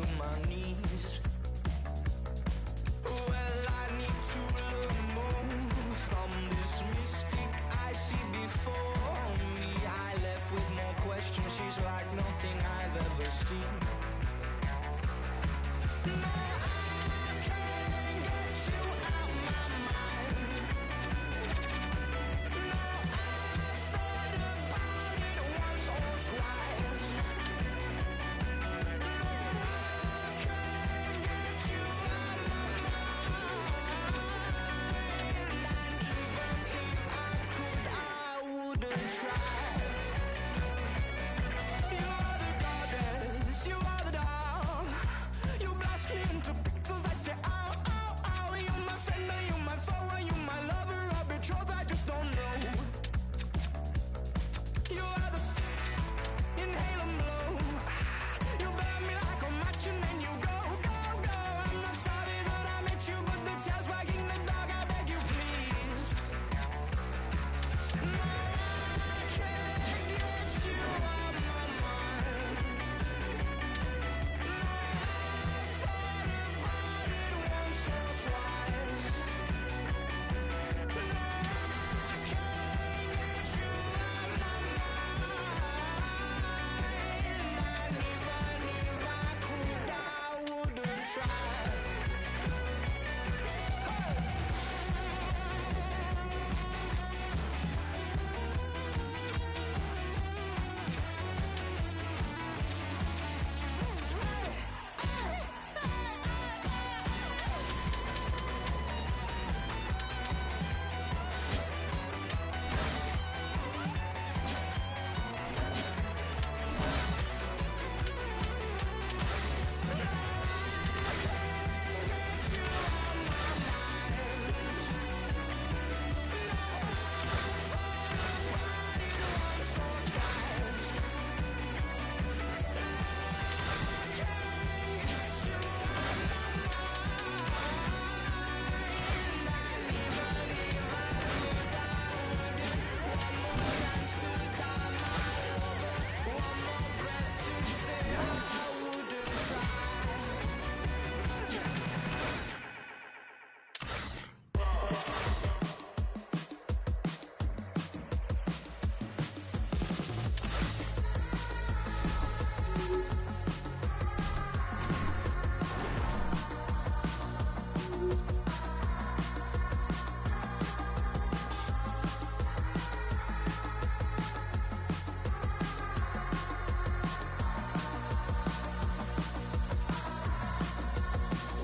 to my knees. Well, I need to remove from this mystic I see before me. I left with more questions, she's like nothing I've ever seen. No, I can't get you out my mind. No, I've thought about it once or twice. No, I can't get you out my mind. And even if I could, I wouldn't try. You are the goddess, you are the doll. You blast me into pixels, I say ow, ow, ow. You my friend, are you my foe, are you my lover or betrothed? I just don't know. You are the inhale and blow. You burn me like a match and then you go, go, go. I'm not sorry that I met you, but the tail's wagging the dog, I beg you please. No, I can't get you out my mind. No, I've thought about it once or twice. No, I can't get you out my mind. And even if I could, I wouldn't try.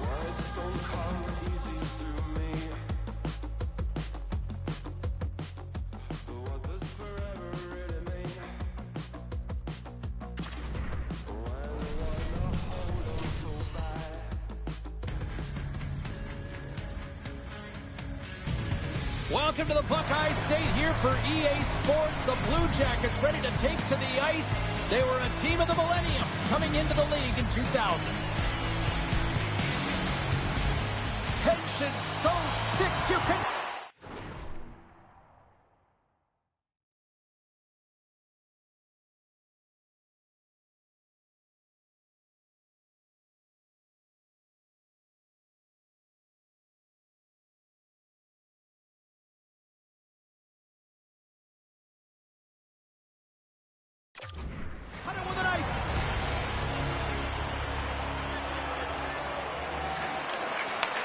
Words don't come easy to me, but what does forever really mean? When I wanna hold on so bad. Welcome to the Buckeye State here for EA Sports. The Blue Jackets ready to take to the ice. They were a team of the millennium coming into the league in 2000. Tension so thick you can... Cut it with a knife.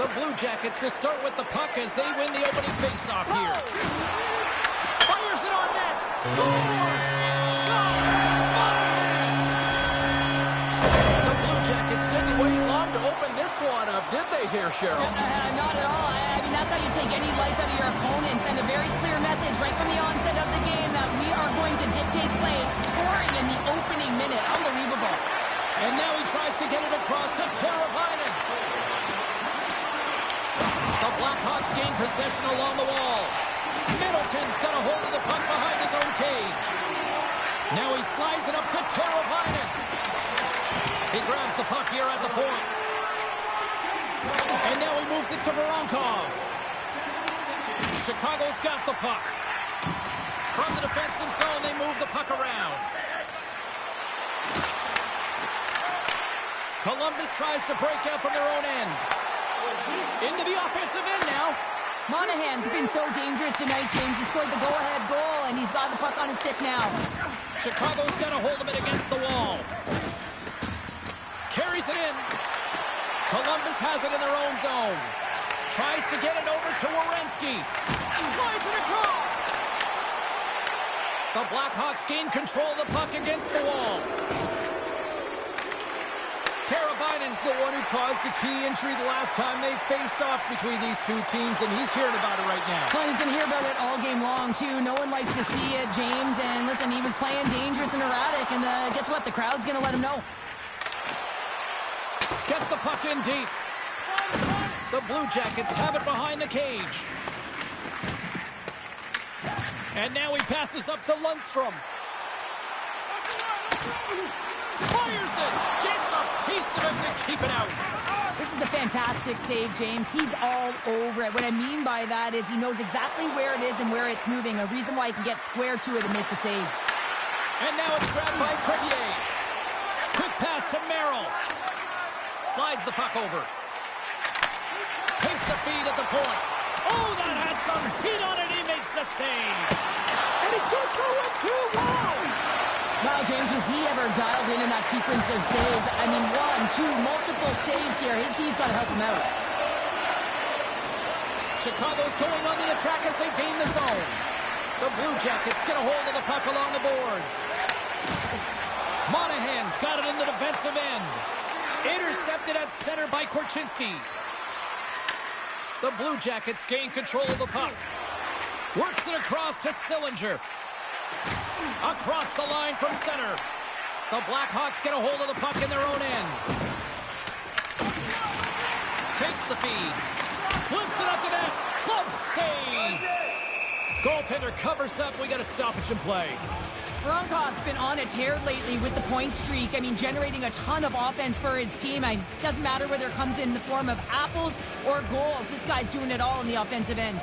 The Blue Jackets will start with the puck as they win the opening faceoff here. Fires it on net. Scores! Shot! The Blue Jackets didn't wait long to open this one up, did they here, Cheryl? Not at all. I mean, that's how you take any life out of your opponent and send a very clear message right from the onset of the game that we are going to dictate play. Scoring in the opening minute. Unbelievable. And now he tries to get it across to Teravainen. The Blackhawks gain possession along the wall. Middleton's got a hold of the puck behind his own cage. Now he slides it up to Teravainen. He grabs the puck here at the point. And now he moves it to Voronkov. Chicago's got the puck. From the defensive zone, they. they move the puck around. And now he moves it to Voronkov. From the defensive zone, they move the puck around. And now he moves it to Voronkov. From the defensive zone, they move the puck around. And now he moves it to Voronkov. From the defensive zone, they move the puck around. And now he moves it to Voronkov. From the defensive zone, they move the puck around. Columbus tries to break out from their own end. Into the offensive end now. Monahan's been so dangerous tonight, James. He scored the go-ahead goal, and he's got the puck on his stick now. Chicago's got a hold of it against the wall. Carries it in. Columbus has it in their own zone. Tries to get it over to Werenski. Slides it across. The Blackhawks gain control of the puck against the wall. Karabainen's the one who caused the key injury the last time they faced off between these two teams, and he's hearing about it right now. Well, he's going to hear about it all game long, too. No one likes to see it, James. And listen, he was playing dangerous and erratic, and guess what? The crowd's going to let him know. Gets the puck in deep. The Blue Jackets have it behind the cage. And now he passes up to Lundstrom. Fires it! Gets a piece of it to keep it out. This is a fantastic save, James. He's all over it. What I mean by that is he knows exactly where it is and where it's moving. A reason why he can get square to it and make the save. And now it's grabbed by Crevier. Quick pass to Merrill. Slides the puck over. Takes the feed at the point. Oh, that had some heat on it. He makes the save. And he gets over too. Wow! Wow, James, was he ever dialed in that sequence of saves? I mean, 1, 2, multiple saves here. His D's got to help him out. Chicago's going on the attack as they gain the zone. The Blue Jackets get a hold of the puck along the boards. Monahan's got it in the defensive end. Intercepted at center by Korchinski. The Blue Jackets gain control of the puck. Works it across to Sillinger. Across the line from center. The Blackhawks get a hold of the puck in their own end. Takes the feed. Flips it up the net. Glove save. Goaltender covers up. We got a stoppage in play. Broncock's been on a tear lately with the point streak. I mean, generating a ton of offense for his team. It doesn't matter whether it comes in the form of apples or goals. This guy's doing it all in the offensive end.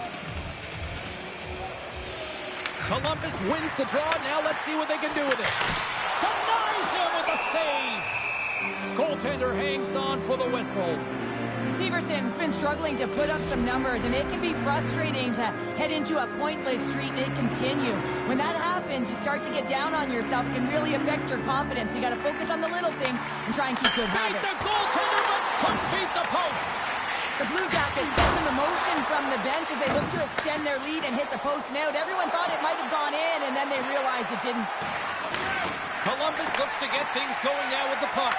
Columbus wins the draw. Now let's see what they can do with it. Denies him with a save. Goaltender hangs on for the whistle. Severson's been struggling to put up some numbers, and it can be frustrating to head into a pointless streak and it continue. When that happens, you start to get down on yourself. It can really affect your confidence. You got to focus on the little things and try and keep good habits. Beat the goaltender, but couldn't beat the post. The Blue Jackets get some emotion from the bench as they look to extend their lead and hit the post and out. Everyone thought it might have gone in, and then they realized it didn't. Columbus looks to get things going now with the puck.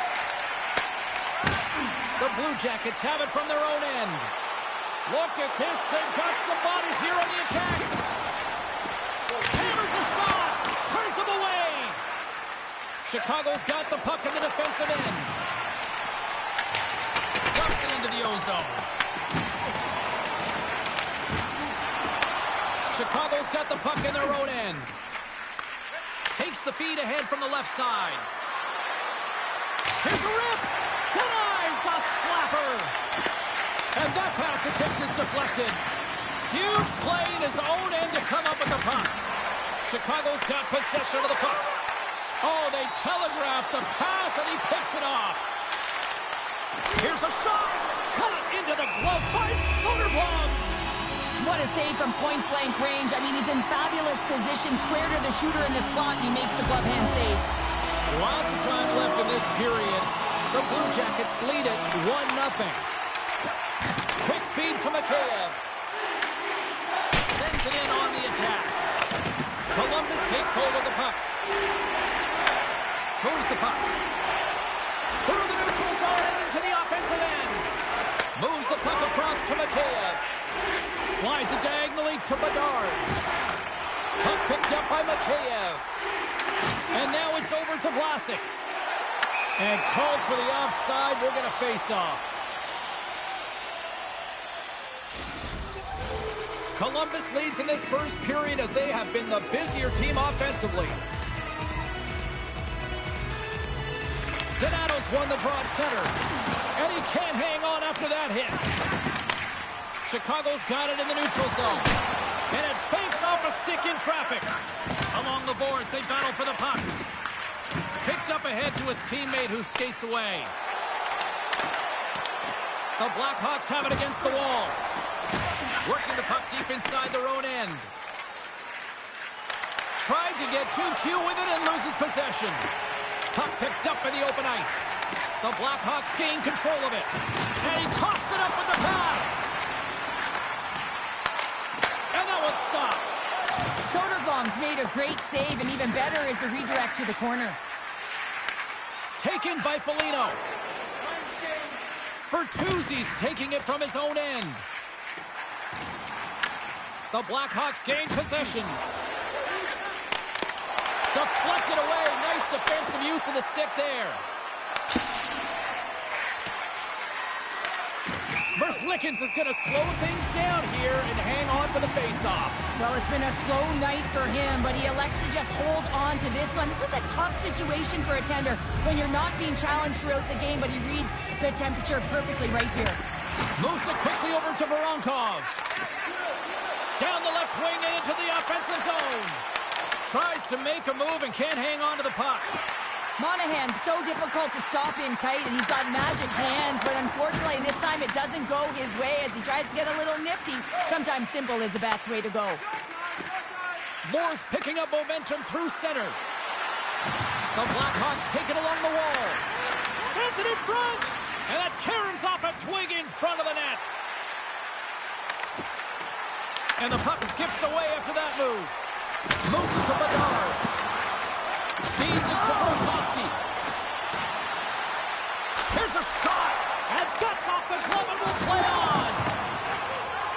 The Blue Jackets have it from their own end. Look at this. They've got some bodies here on the attack. Hammers the shot. Turns him away. Chicago's got the puck in the defensive end. Dumps it into the ozone. Chicago's got the puck in their own end. Takes the feed ahead from the left side. Here's a rip. Denies the slapper. And that pass attempt is deflected. Huge play in his own end to come up with the puck. Chicago's got possession of the puck. Oh, they telegraphed the pass and he picks it off. Here's a shot. Cut into the glove by Soderblom. What a save from point-blank range. I mean, he's in fabulous position, square to the shooter in the slot, and he makes the glove hand save. Lots of time left in this period. The Blue Jackets lead it 1-0. Quick feed to Mikheyev. Sends it in on the attack. Columbus takes hold of the puck. Moves the puck. Through the neutral zone and into the offensive end. Moves the puck across to Mikheyev. Slides it diagonally to Bedard. Puck picked up by Mikheyev. And now it's over to Vlasic. And called for the offside. We're going to face off. Columbus leads in this first period as they have been the busier team offensively. Donato's won the draw at center. And he can't hang on after that hit. Chicago's got it in the neutral zone. And it banks off a stick in traffic. Along the boards, they battle for the puck. Picked up ahead to his teammate who skates away. The Blackhawks have it against the wall. Working the puck deep inside their own end. Tried to get too cute with it and loses possession. Puck picked up in the open ice. The Blackhawks gain control of it. And he coughs it up with the pass. And that one's stopped. Soderblom's made a great save, and even better is the redirect to the corner. Taken by Foligno. Bertuzzi's taking it from his own end. The Blackhawks gain possession. Deflected away. Nice defensive use of the stick there. Lickens is going to slow things down here and hang on for the faceoff. Well, it's been a slow night for him, but he elects to just hold on to this one. This is a tough situation for a tender when you're not being challenged throughout the game, but he reads the temperature perfectly right here. Moves it quickly over to Voronkov. Down the left wing and into the offensive zone. Tries to make a move and can't hang on to the puck. Monahan's so difficult to stop in tight, and he's got magic hands, but unfortunately this time it doesn't go his way as he tries to get a little nifty. Sometimes simple is the best way to go. Moore's picking up momentum through center. The Blackhawks take it along the wall. Sends it in front, and that caroms off a twig in front of the net. And the puck skips away after that move. Moves it to Bedard. Feeds it to Burakovsky. Here's a shot, and that's off the glove and will play on.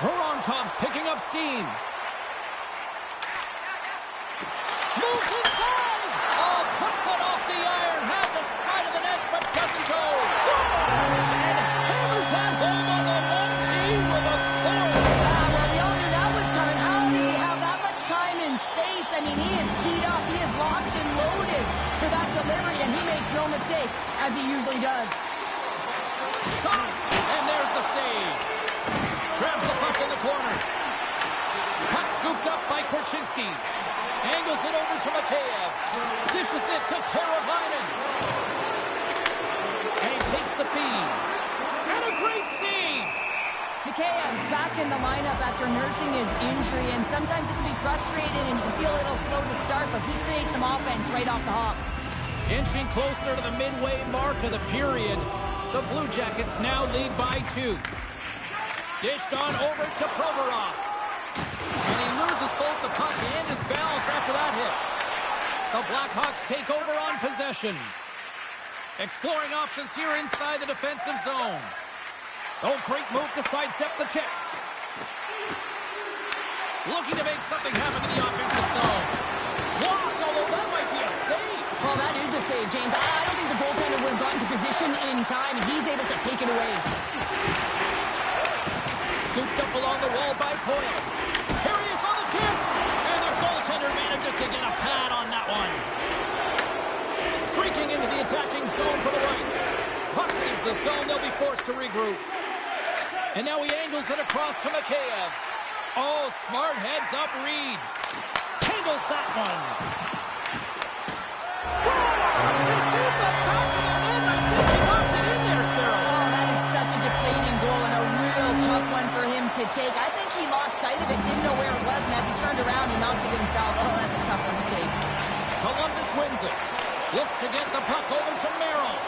Voronkov's picking up steam. Moves inside. Oh, puts it off the iron. Had the side of the net, but doesn't go. Scores and hammers that home on the 1-2 with a fourth. Well, we all knew that was coming. How does he have that much time and space? I mean, he is teed up. He is locked and loaded for that delivery, and he makes no mistake, as he usually does. Shot, and there's the save. Grabs the puck in the corner. Puck scooped up by Korchinski. Angles it over to Mikheyev. Dishes it to Teravainen. And he takes the feed. And a great save. Mikheyev's back in the lineup after nursing his injury, and sometimes it can be frustrating and you can feel a little slow to start, but he creates some offense right off the hop. Inching closer to the midway mark of the period, the Blue Jackets now lead by 2. Dished on over to Provorov. And he loses both the puck and his balance after that hit. The Blackhawks take over on possession. Exploring options here inside the defensive zone. Oh, great move to sidestep the check. Looking to make something happen in the offensive zone. Blocked, although that might be a save. Well, that is a save, James. I don't think the goaltender would have gotten to position in time, and he's able to take it away. Scooped up along the wall by Coyle. Here he is on the tip. And the goaltender manages to get a pad on that one. Streaking into the attacking zone for the right. Puck leaves the zone. They'll be forced to regroup. And now he angles it across to Mikheyev. Oh, smart heads-up read. Handles that one. Scores! It's in the back of the net. I think he knocked it in there, Cheryl. Oh, that is such a deflating goal and a real tough one for him to take. I think he lost sight of it, didn't know where it was, and as he turned around, he knocked it himself. Oh, that's a tough one to take. Columbus wins it. Looks to get the puck over to Merrill.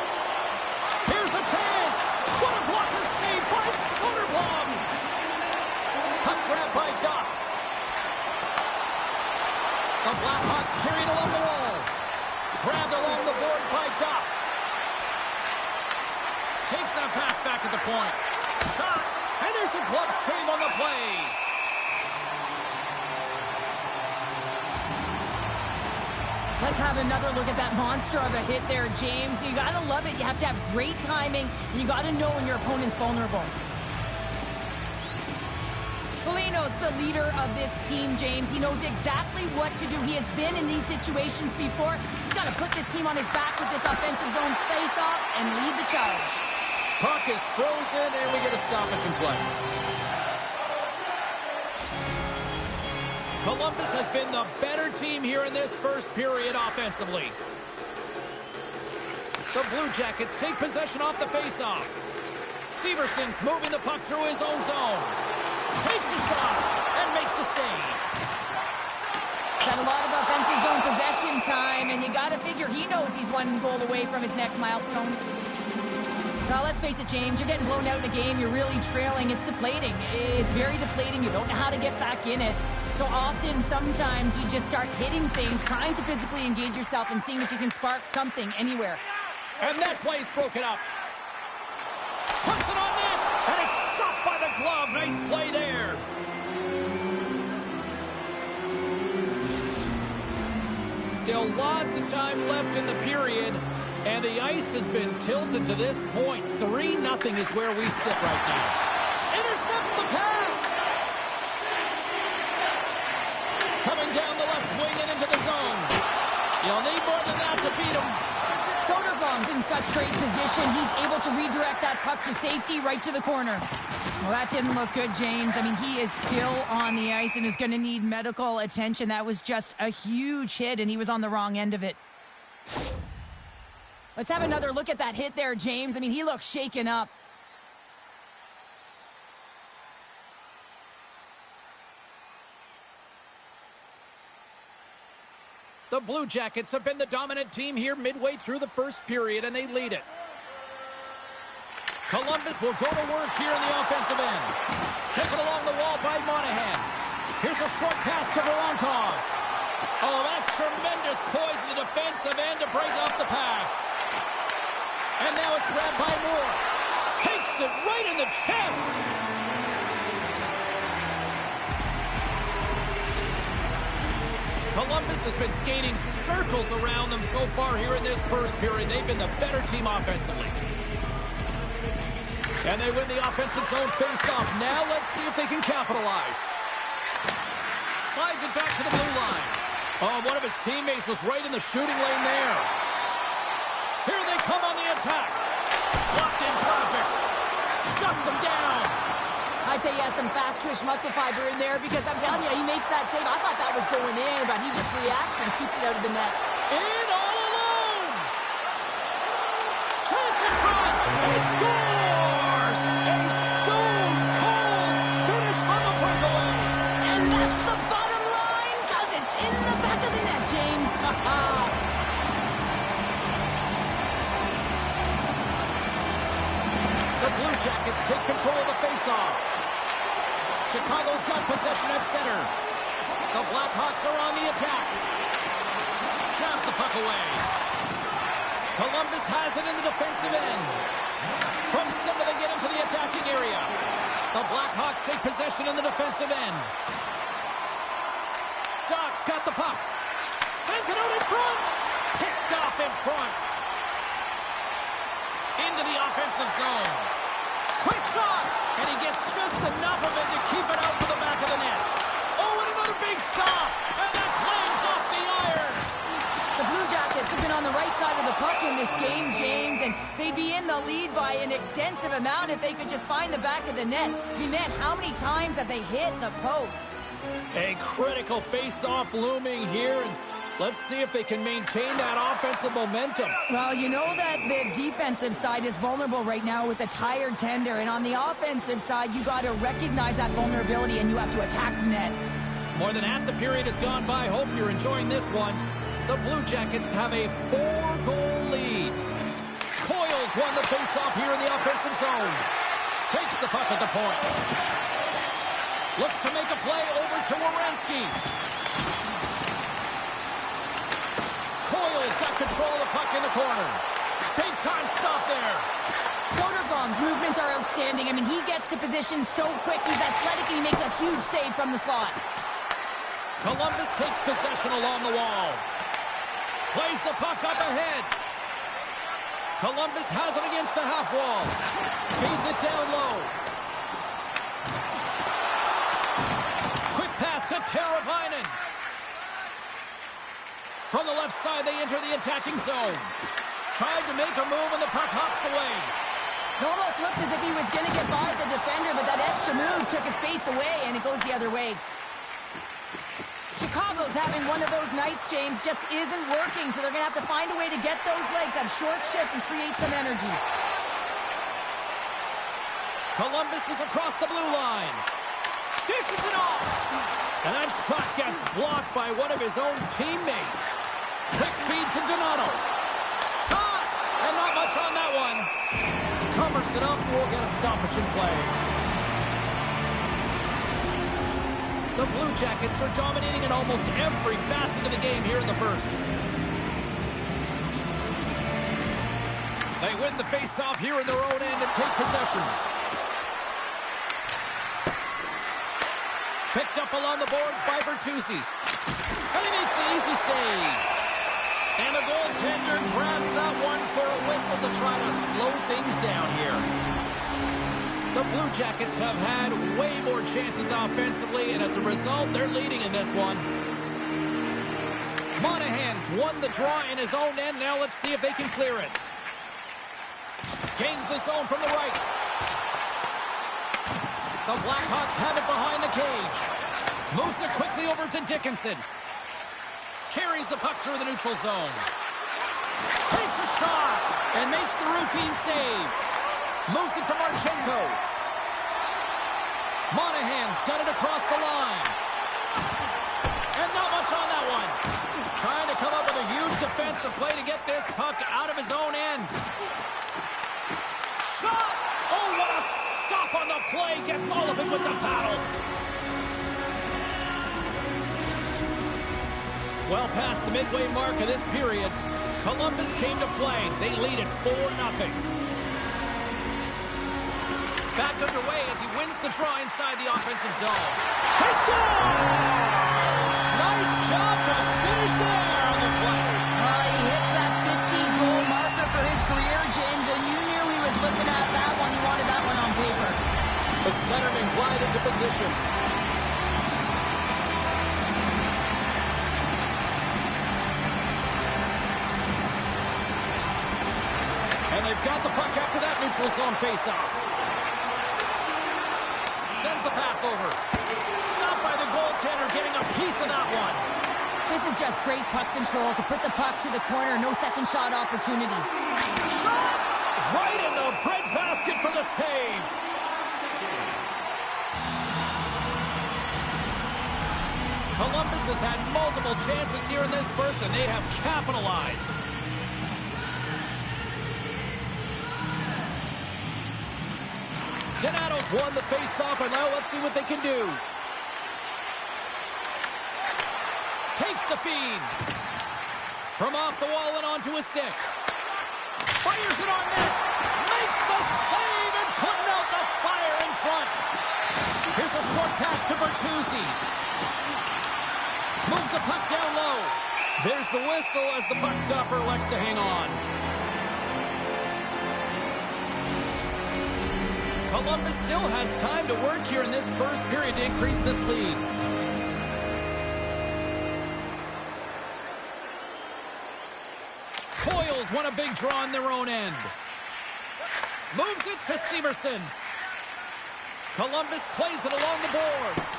Here's a chance. What a blocker save by Soderblom. Puck grab by Doc. The Blackhawks carried along the wall. Grabbed along the boards by Doc. Takes that pass back at the point. Shot. And there's a glove save on the play. Let's have another look at that monster of a hit there, James. You got to love it. You have to have great timing, and you got to know when your opponent's vulnerable. Foligno's the leader of this team, James. He knows exactly what to do. He has been in these situations before. He's got to put this team on his back with this offensive zone face-off and lead the charge. Puck is frozen, and we get a stoppage in play. Columbus has been the better team here in this first period offensively. The Blue Jackets take possession off the faceoff. Severson's moving the puck through his own zone. Takes a shot and makes the save. Had a lot of offensive zone possession time, and you got to figure he knows he's one goal away from his next milestone. Well, let's face it, James, you're getting blown out in a game, you're really trailing, it's deflating. It's very deflating, you don't know how to get back in it. So often, sometimes you just start hitting things, trying to physically engage yourself and seeing if you can spark something anywhere. And that play's broken up. Puts it on net, and it's stopped by the glove. Nice play there. Still lots of time left in the period, and the ice has been tilted to this point. 3-0 is where we sit right now. Intercepts the pass. Coming down the left wing and into the zone. You'll need more than that to beat him. Soderblom's in such great position. He's able to redirect that puck to safety right to the corner. Well, that didn't look good, James. I mean, he is still on the ice and is going to need medical attention. That was just a huge hit, and he was on the wrong end of it. Let's have another look at that hit there, James. I mean, he looks shaken up. The Blue Jackets have been the dominant team here midway through the first period, and they lead it. Columbus will go to work here in the offensive end. Taken along the wall by Monahan. Here's a short pass to Voronkov. Oh, that's tremendous poise in the defensive end to break off the pass. And now it's grabbed by Moore. Takes it right in the chest. Columbus has been skating circles around them so far here in this first period. They've been the better team offensively. And they win the offensive zone face-off. Now let's see if they can capitalize. Slides it back to the blue line. Oh, one of his teammates was right in the shooting lane there. Here they come on the attack. Blocked in traffic. Shuts him down. I'd say he has some fast-twitch muscle fiber in there because I'm telling you, he makes that save. I thought that was going in, but he just reacts and keeps it out of the net. In all alone. Chance in front. He scores. A stone-cold finish on the breakaway. And that's the bottom line because it's in the back of the net, James. The Blue Jackets take control of the faceoff. Chicago's got possession at center. The Blackhawks are on the attack. Jabs the puck away. Columbus has it in the defensive end. From center they get into the attacking area. The Blackhawks take possession in the defensive end. Doc's got the puck. Sends it out in front. Picked off in front. Into the offensive zone. Quick shot. And he gets just enough of it to keep it out to the back of the net. Oh, and another big stop. And that clangs off the iron. The Blue Jackets have been on the right side of the puck in this game, James, and they'd be in the lead by an extensive amount if they could just find the back of the net. Man, how many times have they hit the post? A critical face-off looming here. And let's see if they can maintain that offensive momentum. Well, you know that the defensive side is vulnerable right now with a tired tender, and on the offensive side, you got to recognize that vulnerability and you have to attack the net. More than half the period has gone by. Hope you're enjoying this one. The Blue Jackets have a 4-goal lead. Coyle's won the face-off here in the offensive zone. Takes the puck at the point. Looks to make a play over to Werenski. Coyle's got control of the puck in the corner. Big time stop there. Soderblom's movements are outstanding. I mean, he gets to position so quick. He's athletic and he makes a huge save from the slot. Columbus takes possession along the wall. Plays the puck up ahead. Columbus has it against the half wall. Feeds it down low. Quick pass to Teravainen. From the left side, they enter the attacking zone. Tried to make a move, and the puck hops away. It almost looked as if he was going to get by the defender, but that extra move took his space away, and it goes the other way. Chicago's having one of those nights, James, just isn't working, so they're going to have to find a way to get those legs, have short shifts, and create some energy. Columbus is across the blue line. Dishes it off. And that shot gets blocked by one of his own teammates. Quick feed to Donato. Shot! And not much on that one. Covers it up. We'll get a stoppage in play. The Blue Jackets are dominating in almost every facet of the game here in the first. They win the face-off here in their own end and take possession. Picked up along the boards by Bertuzzi. And he makes the easy save. And the goaltender grabs that one for a whistle to try to slow things down here. The Blue Jackets have had way more chances offensively, and as a result, they're leading in this one. Monahan's won the draw in his own end. Now let's see if they can clear it. Gains the zone from the right. The Blackhawks have it behind the cage. Moves it quickly over to Dickinson. Carries the puck through the neutral zone. Takes a shot and makes the routine save. Moves it to Marchenko. Monahan's got it across the line. And not much on that one. Trying to come up with a huge defensive play to get this puck out of his own end. Shot! Oh, what a stop on the play. Gets all of it with the paddle. Well past the midway mark of this period, Columbus came to play. They lead it 4-0. Back underway as he wins the draw inside the offensive zone. He scores! Nice job to finish there on the play. He hits that 15-goal marker for his career, James, and you knew he was looking at that one. He wanted that one on paper. The centerman glided into position. And they've got the puck after that neutral zone faceoff. Sends the pass over. Stopped by the goaltender, getting a piece of that one. This is just great puck control to put the puck to the corner. No second shot opportunity. Shot! Right in the breadbasket for the save. Columbus has had multiple chances here in this first, and they have capitalized. Donato's won the face-off, and now let's see what they can do. Takes the feed. From off the wall and onto a stick. Fires it on net. Makes the save and putting out the fire in front. Here's a short pass to Bertuzzi. Moves the puck down low. There's the whistle as the puck stopper elects to hang on. Columbus still has time to work here in this first period to increase this lead. Coils won a big draw on their own end. Moves it to Severson. Columbus plays it along the boards.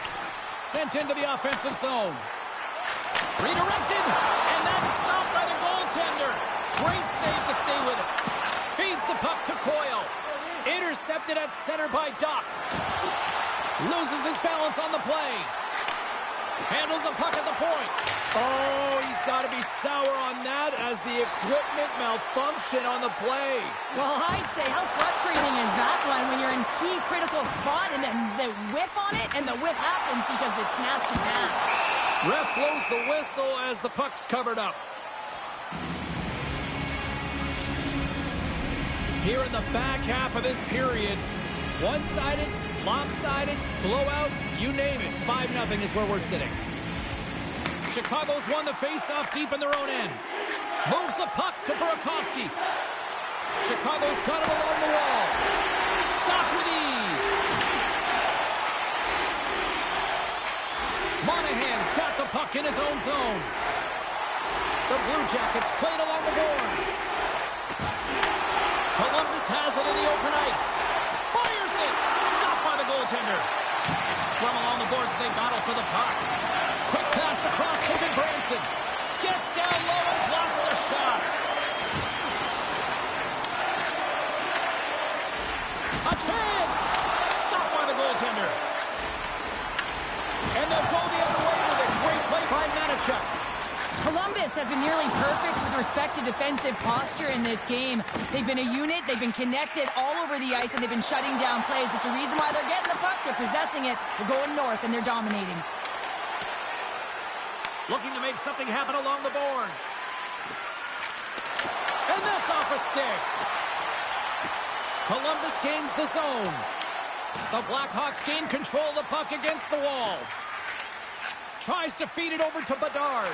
Sent into the offensive zone. Redirected, and that's stopped by the goaltender. Great save to stay with it. Feeds the puck to Coyle. Intercepted at center by Doc. Loses his balance on the play. Handles the puck at the point. Oh, he's got to be sour on that as the equipment malfunction on the play. Well, I'd say how frustrating is that one when you're in key critical spot and then the whiff on it, and the whiff happens because it snaps you down. Ref blows the whistle as the puck's covered up. Here in the back half of this period, one-sided, lopsided, blowout, you name it. 5-0 is where we're sitting. Chicago's won the face-off deep in their own end. Moves the puck to Burakovsky. Chicago's got it along the wall. Stopped with ease. Monahan's got the puck in his own zone. The Blue Jackets played along the boards. Columbus has it in the open ice. Fires it. Stopped by the goaltender. Scrum along the boards as they battle for the puck. Quick pass across to Branson. Gets down low and blocks the shot. A chance. they'll go the other way with a great play by Manichuk. Columbus has been nearly perfect with respect to defensive posture in this game. They've been a unit, they've been connected all over the ice, and they've been shutting down plays. It's a reason why they're getting the puck, they're possessing it, they're going north, and they're dominating. Looking to make something happen along the boards. And that's off a stick. Columbus gains the zone. The Blackhawks gain control of the puck against the wall. Tries to feed it over to Bedard.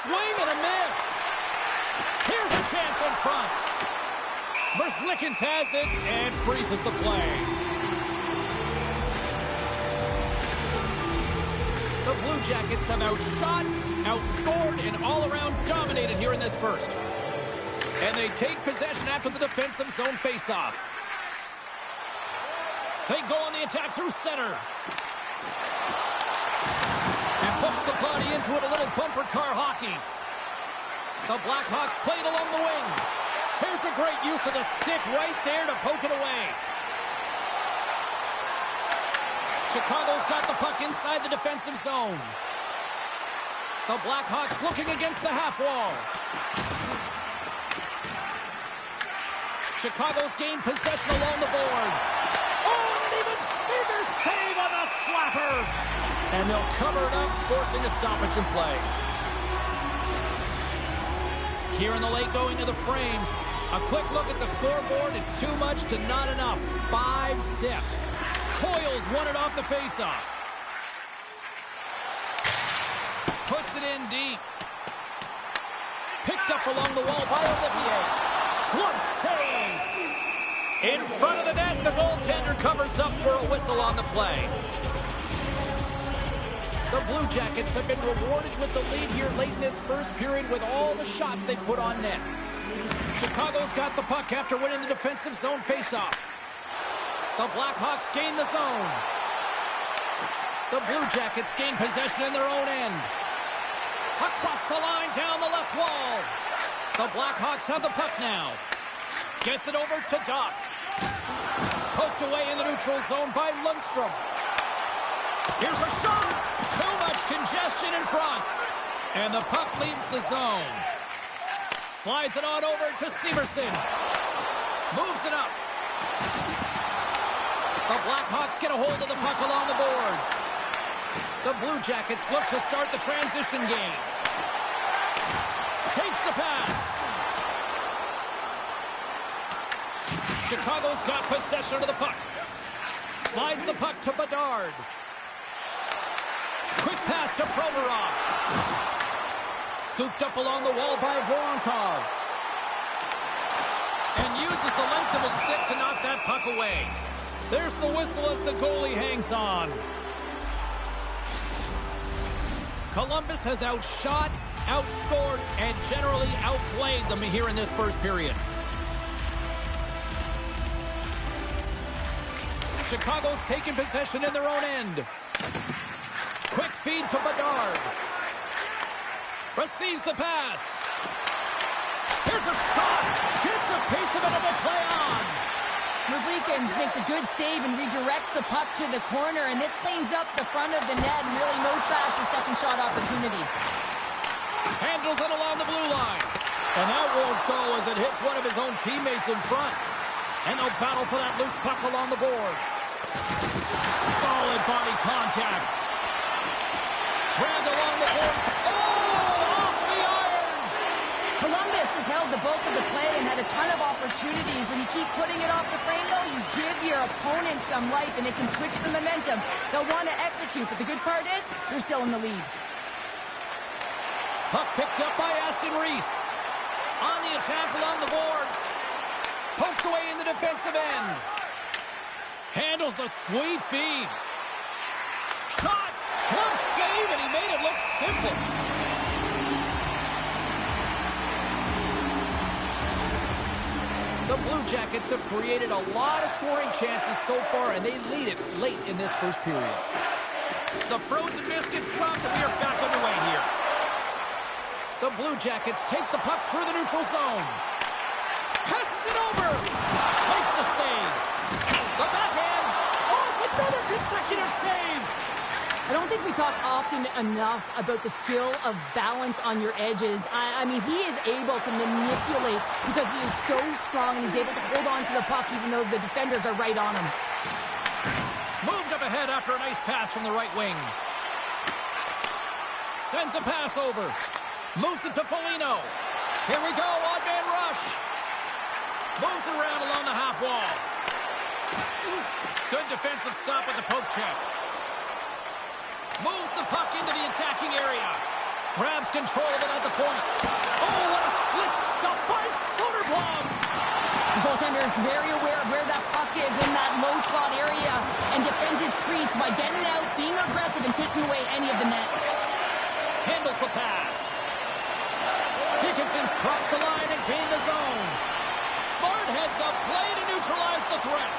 Swing and a miss. Here's a chance in front. Merzlikins has it and freezes the play. The Blue Jackets have outshot, outscored, and all-around dominated here in this first. And they take possession after the defensive zone faceoff. They go on the attack through center. And puts the body into it, a little bumper car hockey. The Blackhawks played along the wing. Here's a great use of the stick right there to poke it away. Chicago's got the puck inside the defensive zone. The Blackhawks looking against the half wall. Chicago's gained possession along the boards. Oh, and an even bigger save on the slapper. And they'll cover it up, forcing a stoppage in play. Here in the late going to the frame. A quick look at the scoreboard. It's too much to not enough. 5-zip. Coyles won it off the faceoff. Puts it in deep. Picked up along the wall by Olivier. Glove save. In front of the net, the goaltender covers up for a whistle on the play. The Blue Jackets have been rewarded with the lead here late in this first period with all the shots they put on net. Chicago's got the puck after winning the defensive zone faceoff. The Blackhawks gain the zone. The Blue Jackets gain possession in their own end. Across the line, down the left wall. The Blackhawks have the puck now. Gets it over to Doc. Poked away in the neutral zone by Lundstrom. Here's a shot. Too much congestion in front. And the puck leaves the zone. Slides it on over to Severson. Moves it up. The Blackhawks get a hold of the puck along the boards. The Blue Jackets look to start the transition game. Takes the pass. Chicago's got possession of the puck. Slides the puck to Bedard. Quick pass to Provorov. Scooped up along the wall by Voronkov. And uses the length of his stick to knock that puck away. There's the whistle as the goalie hangs on. Columbus has outshot, outscored, and generally outplayed them here in this first period. Chicago's taking possession in their own end. Quick feed to Bedard. Receives the pass. Here's a shot. Gets a piece of it and will play on. Merzlikins makes a good save and redirects the puck to the corner, and this cleans up the front of the net and really no trash or second shot opportunity. Handles it along the blue line. And that won't go as it hits one of his own teammates in front. And they'll battle for that loose puck along the boards. Solid body contact. Grabbed along the board. Oh, off the iron! Columbus has held the bulk of the play and had a ton of opportunities. When you keep putting it off the frame, though, you give your opponent some life, and it can switch the momentum. They'll want to execute, but the good part is they're still in the lead. Puck picked up by Aston Reese. On the attack along the boards. Poked away in the defensive end. Handles a sweet feed. Shot! Glove save, and he made it look simple. The Blue Jackets have created a lot of scoring chances so far, and they lead it late in this first period. The frozen biscuits dropped, and we are back underway here. The Blue Jackets take the puck through the neutral zone. Passes it over. Makes the save. The backhand. Oh, it's another consecutive save. think we talk often enough about the skill of balance on your edges. I mean, he is able to manipulate because he is so strong and he's able to hold on to the puck even though the defenders are right on him. Moved up ahead after a nice pass from the right wing. Sends a pass over. Moves it to Foligno. Here we go, odd man rush. Moves it around along the half wall. Good defensive stop with the poke check. Moves the puck into the attacking area. Grabs control of it at the corner. Oh, what a slick stop by Soderblom. The goaltender is very aware of where that puck is in that low slot area and defends his crease by getting out, being aggressive, and taking away any of the net. Handles the pass. Dickinson's crossed the line and gained the zone. Smart heads up play to neutralize the threat.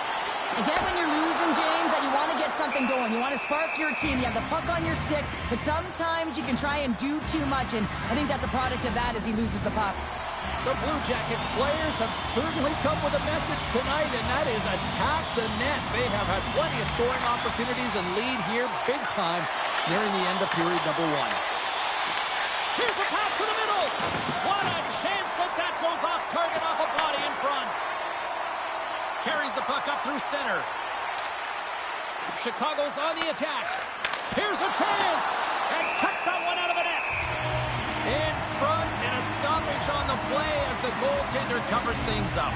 Again, when you're losing, James, that you want to get something going. You want to spark your team. You have the puck on your stick, but sometimes you can try and do too much, and I think that's a product of that as he loses the puck. The Blue Jackets players have certainly come with a message tonight, and that is attack the net. They have had plenty of scoring opportunities and lead here big time nearing the end of period number 1. Here's a pass to the middle. What a chance, but that goes off target off a body in front. Carries the puck up through center. Chicago's on the attack. Here's a chance. And cut that one out of the net. In front and a stoppage on the play as the goaltender covers things up.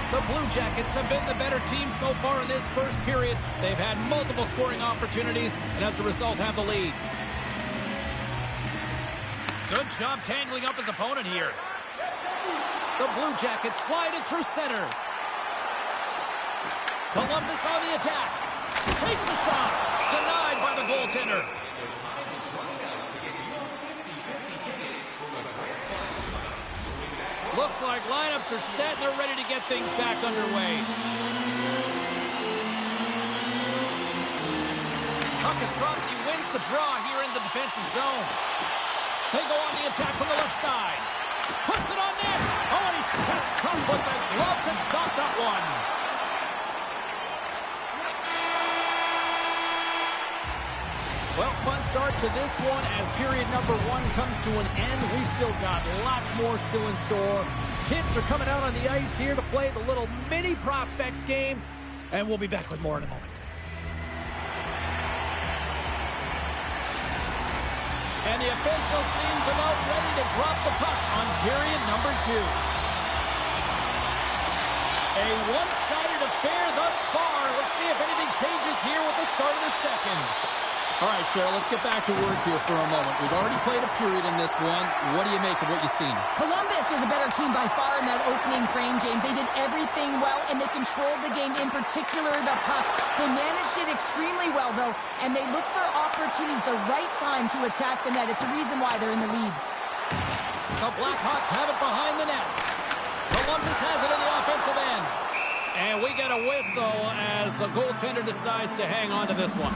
The Blue Jackets have been the better team so far in this first period. They've had multiple scoring opportunities and as a result have the lead. Good job tangling up his opponent here. The Blue Jackets slide it through center. Columbus on the attack. Takes a shot. Denied by the goaltender. Looks like lineups are set and they're ready to get things back underway. Puck is dropped and he wins the draw here in the defensive zone. They go on the attack from the left side. Puts it on net. Oh, and he steps up with the glove to stop that one. Well, fun start to this one as period number 1 comes to an end. We still got lots more still in store. Kids are coming out on the ice here to play the little mini prospects game, and we'll be back with more in a moment. And the official seems about ready to drop the puck on period number 2. A one-sided affair thus far. Let's see if anything changes here with the start of the second. All right, Cheryl, let's get back to work here for a moment. We've already played a period in this one. What do you make of what you've seen? Columbus was a better team by far in that opening frame, James. They did everything well, and they controlled the game, in particular the puck. They managed it extremely well, though, and they looked for opportunities the right time to attack the net. It's a reason why they're in the lead. The Blackhawks have it behind the net. Columbus has it in the offensive end. And we get a whistle as the goaltender decides to hang on to this one.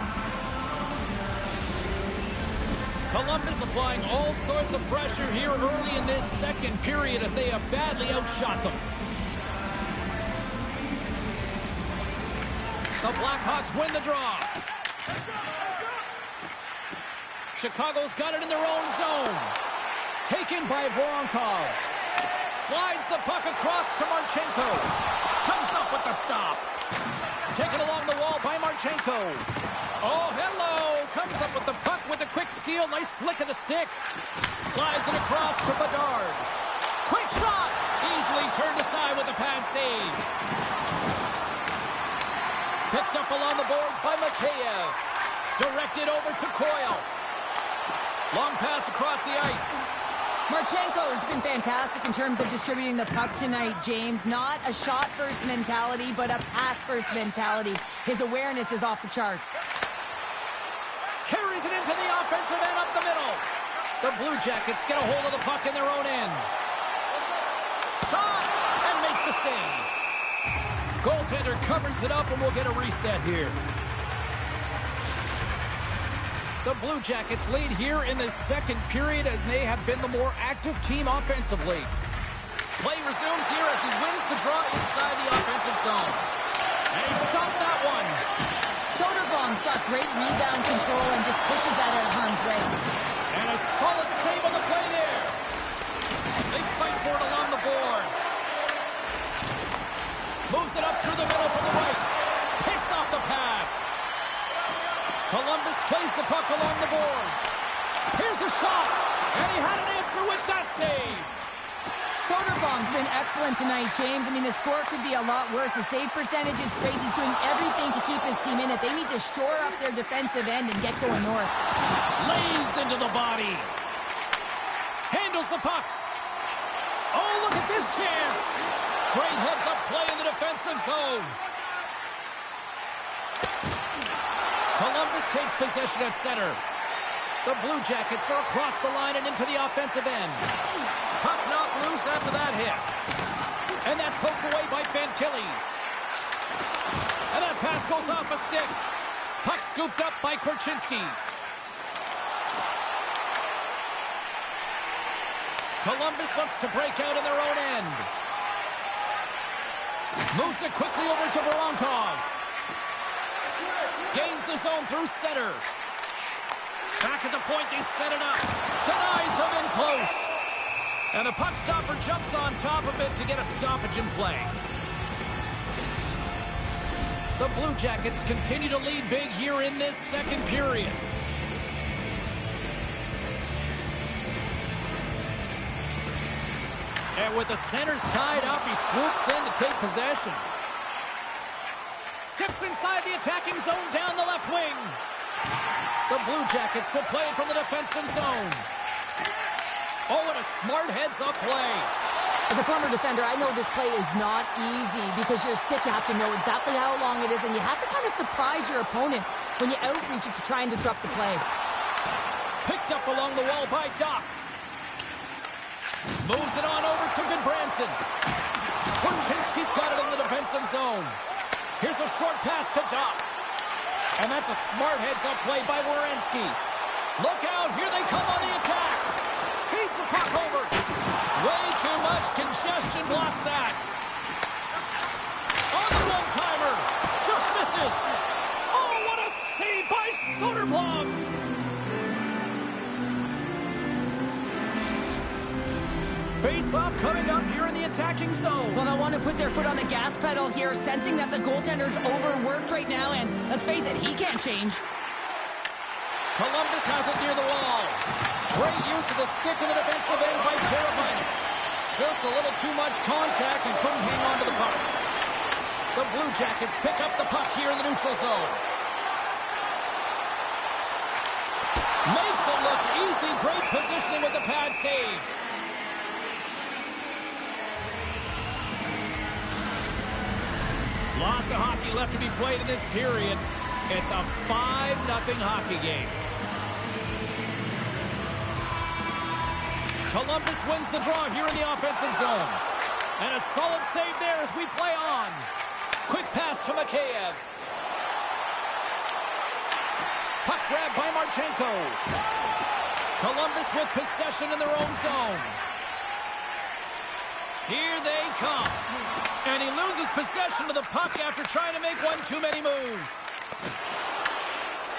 Columbus applying all sorts of pressure here early in this second period as they have badly outshot them. The Blackhawks win the draw. Chicago's got it in their own zone. Taken by Voronkov. Slides the puck across to Marchenko. Comes up with the stop. Taken along the wall by Marchenko. Oh, hello. Comes up with the puck with a quick steal. Nice flick of the stick. Slides it across to Bedard. Quick shot. Easily turned aside with a pad save. Picked up along the boards by Mikheyev. Directed over to Coyle. Long pass across the ice. Marchenko has been fantastic in terms of distributing the puck tonight, James. Not a shot-first mentality, but a pass-first mentality. His awareness is off the charts. Carries it into the offensive end up the middle. The Blue Jackets get a hold of the puck in their own end. Shot! And makes the save. Goaltender covers it up and we'll get a reset here. The Blue Jackets lead here in the second period, and they have been the more active team offensively. Play resumes here as he wins the draw inside the offensive zone. And he stopped that one. Soderblom's got great rebound control and just pushes that out of harm's way. And a solid save on the play there. They fight for it along the boards. Moves it up through the middle from the right. Picks off the pass. Columbus plays the puck along the boards. Here's a shot. And he had an answer with that save. Soderblom's been excellent tonight, James. I mean, the score could be a lot worse. The save percentage is great. He's doing everything to keep his team in it. They need to shore up their defensive end and get going north. Lays into the body. Handles the puck. Oh, look at this chance. Great heads-up play in the defensive zone. Columbus takes possession at center. The Blue Jackets are across the line and into the offensive end. Puck knocked loose after that hit. And that's poked away by Fantilli. And that pass goes off a stick. Puck scooped up by Korchinski. Columbus looks to break out in their own end. Moves it quickly over to Voronkov. Gains the zone through center. Back at the point, they set it up. Denies him in close. And a puck stopper jumps on top of it to get a stoppage in play. The Blue Jackets continue to lead big here in this second period. And with the centers tied up, he swoops in to take possession. Steps inside the attacking zone down the left wing. The Blue Jackets will play it from the defensive zone. Oh, and a smart heads-up play. As a former defender, I know this play is not easy because you're sick. You have to know exactly how long it is, and you have to kind of surprise your opponent when you outreach it to try and disrupt the play. Picked up along the wall by Doc. Moves it on over to Goodbranson. Korchinski's got it in the defensive zone. Here's a short pass to Doc. And that's a smart heads-up play by Werenski. Look out, here they come on the attack. Feeds the puck over. Way too much congestion blocks that. On the one-timer. Just misses. Oh, what a save by Soderblom. Face-off coming up here in the attacking zone. Well, they'll want to put their foot on the gas pedal here, sensing that the goaltender's overworked right now, and let's face it, he can't change. Columbus has it near the wall. Great use of the stick in the defensive end by Teravainen. Just a little too much contact and couldn't hang on to the puck. The Blue Jackets pick up the puck here in the neutral zone. Makes it look easy. Great positioning with the pad save. Lots of hockey left to be played in this period. It's a 5-0 hockey game. Columbus wins the draw here in the offensive zone. And a solid save there as we play on. Quick pass to Mikheyev. Puck grab by Marchenko. Columbus with possession in their own zone. Here they come. And he loses possession of the puck after trying to make one too many moves.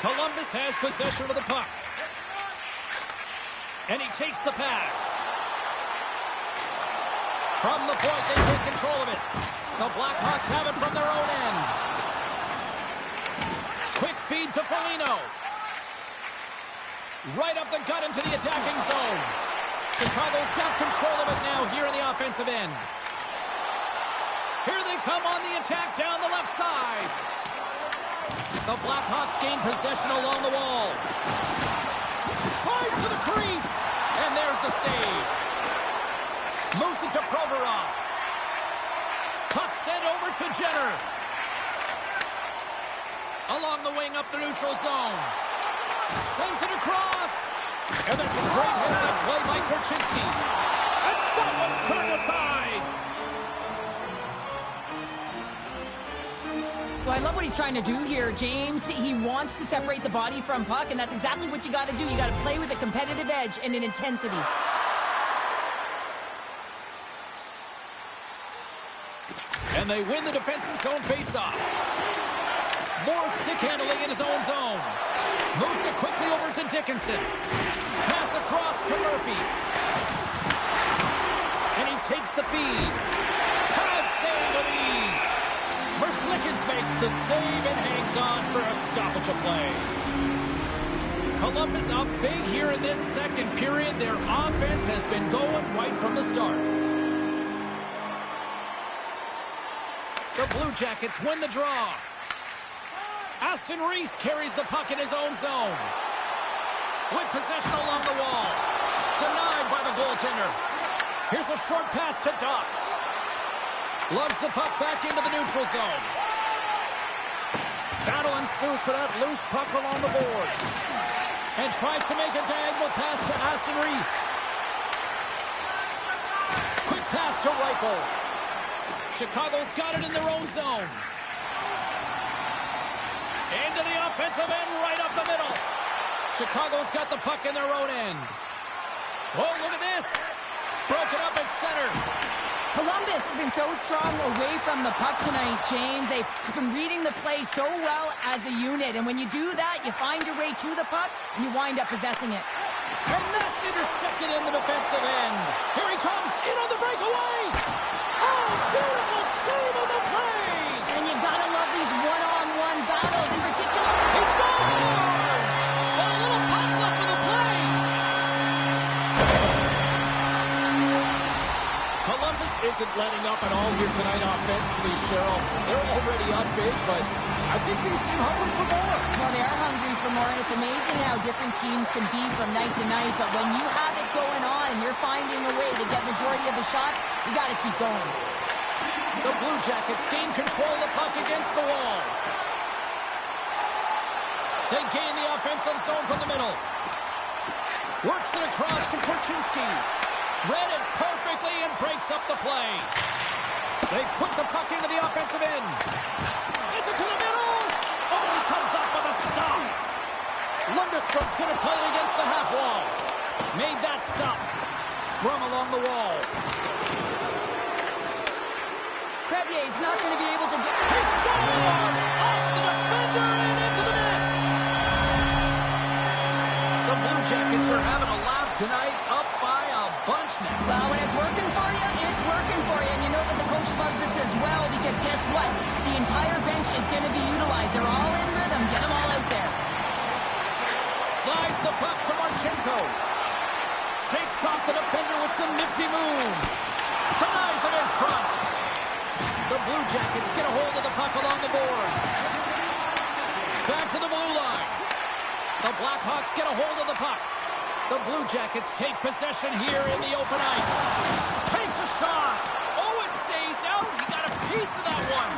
Columbus has possession of the puck. And he takes the pass. From the point, they take control of it. The Blackhawks have it from their own end. Quick feed to Foligno. Right up the gut into the attacking zone. Chicago's got control of it now here in the offensive end. Here they come on the attack down the left side. The Blackhawks gain possession along the wall. Drives to the crease. And there's the save. Moves it to Provorov. Puck sent over to Jenner. Along the wing up the neutral zone. Sends it across. And that's a great heads-up play by Korchinski. And that one's turned aside. Well, I love what he's trying to do here, James. He wants to separate the body from puck, and that's exactly what you got to do. You got to play with a competitive edge and an intensity. And they win the defensive zone faceoff. More stick handling in his own zone. Moves it quickly over to Dickinson. Pass across to Murphy. And he takes the feed. Pad save with ease. Merzlikins makes the save and hangs on for a stoppage of play. Columbus up big here in this second period. Their offense has been going right from the start. The Blue Jackets win the draw. Aston Reese carries the puck in his own zone. With possession along the wall. Denied by the goaltender. Here's a short pass to Doc. Loves the puck back into the neutral zone. Battle ensues for that loose puck along the boards. And tries to make a diagonal pass to Aston Reese. Quick pass to Reichel. Chicago's got it in their own zone. Into the offensive end, right up the middle. Chicago's got the puck in their own end. Oh, look at this. Broken up at center. Columbus has been so strong away from the puck tonight, James. They've just been reading the play so well as a unit. And when you do that, you find your way to the puck, and you wind up possessing it. And that's intercepted in the defensive end. Here he comes, in on the breakaway. Oh, beautiful save on the play. And you gotta love these one-on-one battles in particular. He scores! And a little pop-up for the play. Columbus isn't letting up at all here tonight offensively, Cheryl. They're already up big, but I think they seem hungry for more. Well, they are hungry for more, and it's amazing how different teams can be from night to night. But when you have it going on and you're finding a way to get majority of the shots, you got to keep going. The Blue Jackets gain control of the puck against the wall. They gain the offensive zone from the middle. Works it across to Korchinski. Read it perfectly and breaks up the play. They put the puck into the offensive end. Sends it to the middle. Oh, he comes up with a stop. Lundstrom's going to play it against the half wall. Made that stop. Scrum along the wall. Crevier's not going to be able to get... He scores! Off the defender and into the net! The Blue Jackets are having a laugh tonight, up by a bunch now. Well, when it's working for you, it's working for you. And you know that the coach loves this as well, because guess what? The entire bench is going to be utilized. They're all in rhythm. Get them all out there. Slides the puck to Marchenko. Shakes off the defender with some nifty moves. Denies him in front. The Blue Jackets get a hold of the puck along the boards. Back to the blue line. The Blackhawks get a hold of the puck. The Blue Jackets take possession here in the open ice. Takes a shot. Oh, it stays out. He got a piece of that one.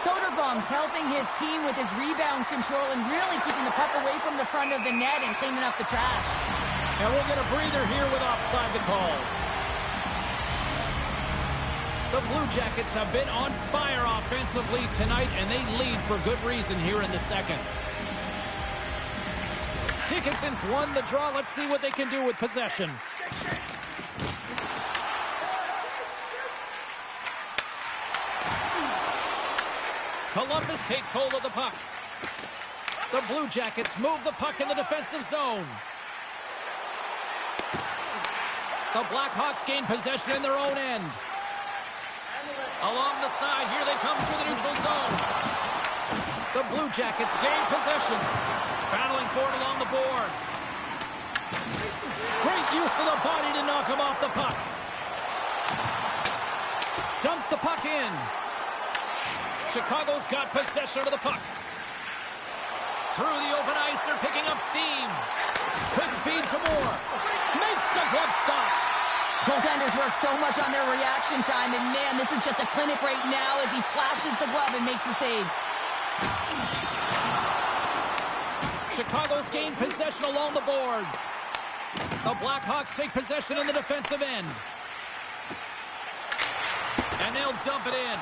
Soderblom's helping his team with his rebound control and really keeping the puck away from the front of the net and cleaning up the trash. And we'll get a breather here with offside to call. The Blue Jackets have been on fire offensively tonight, and they lead for good reason here in the second. Dickinson's won the draw. Let's see what they can do with possession. Columbus takes hold of the puck. The Blue Jackets move the puck in the defensive zone. The Blackhawks gain possession in their own end. Along the side, here they come through the neutral zone. The Blue Jackets gain possession. Battling for it along the boards. Great use of the body to knock him off the puck. Dumps the puck in. Chicago's got possession of the puck. Through the open ice, they're picking up steam. Quick feed to Moore. Makes the glove stop. Goaltenders work so much on their reaction time, and man, this is just a clinic right now as he flashes the glove and makes the save. Chicago's gained possession along the boards. The Blackhawks take possession in the defensive end. And they'll dump it in.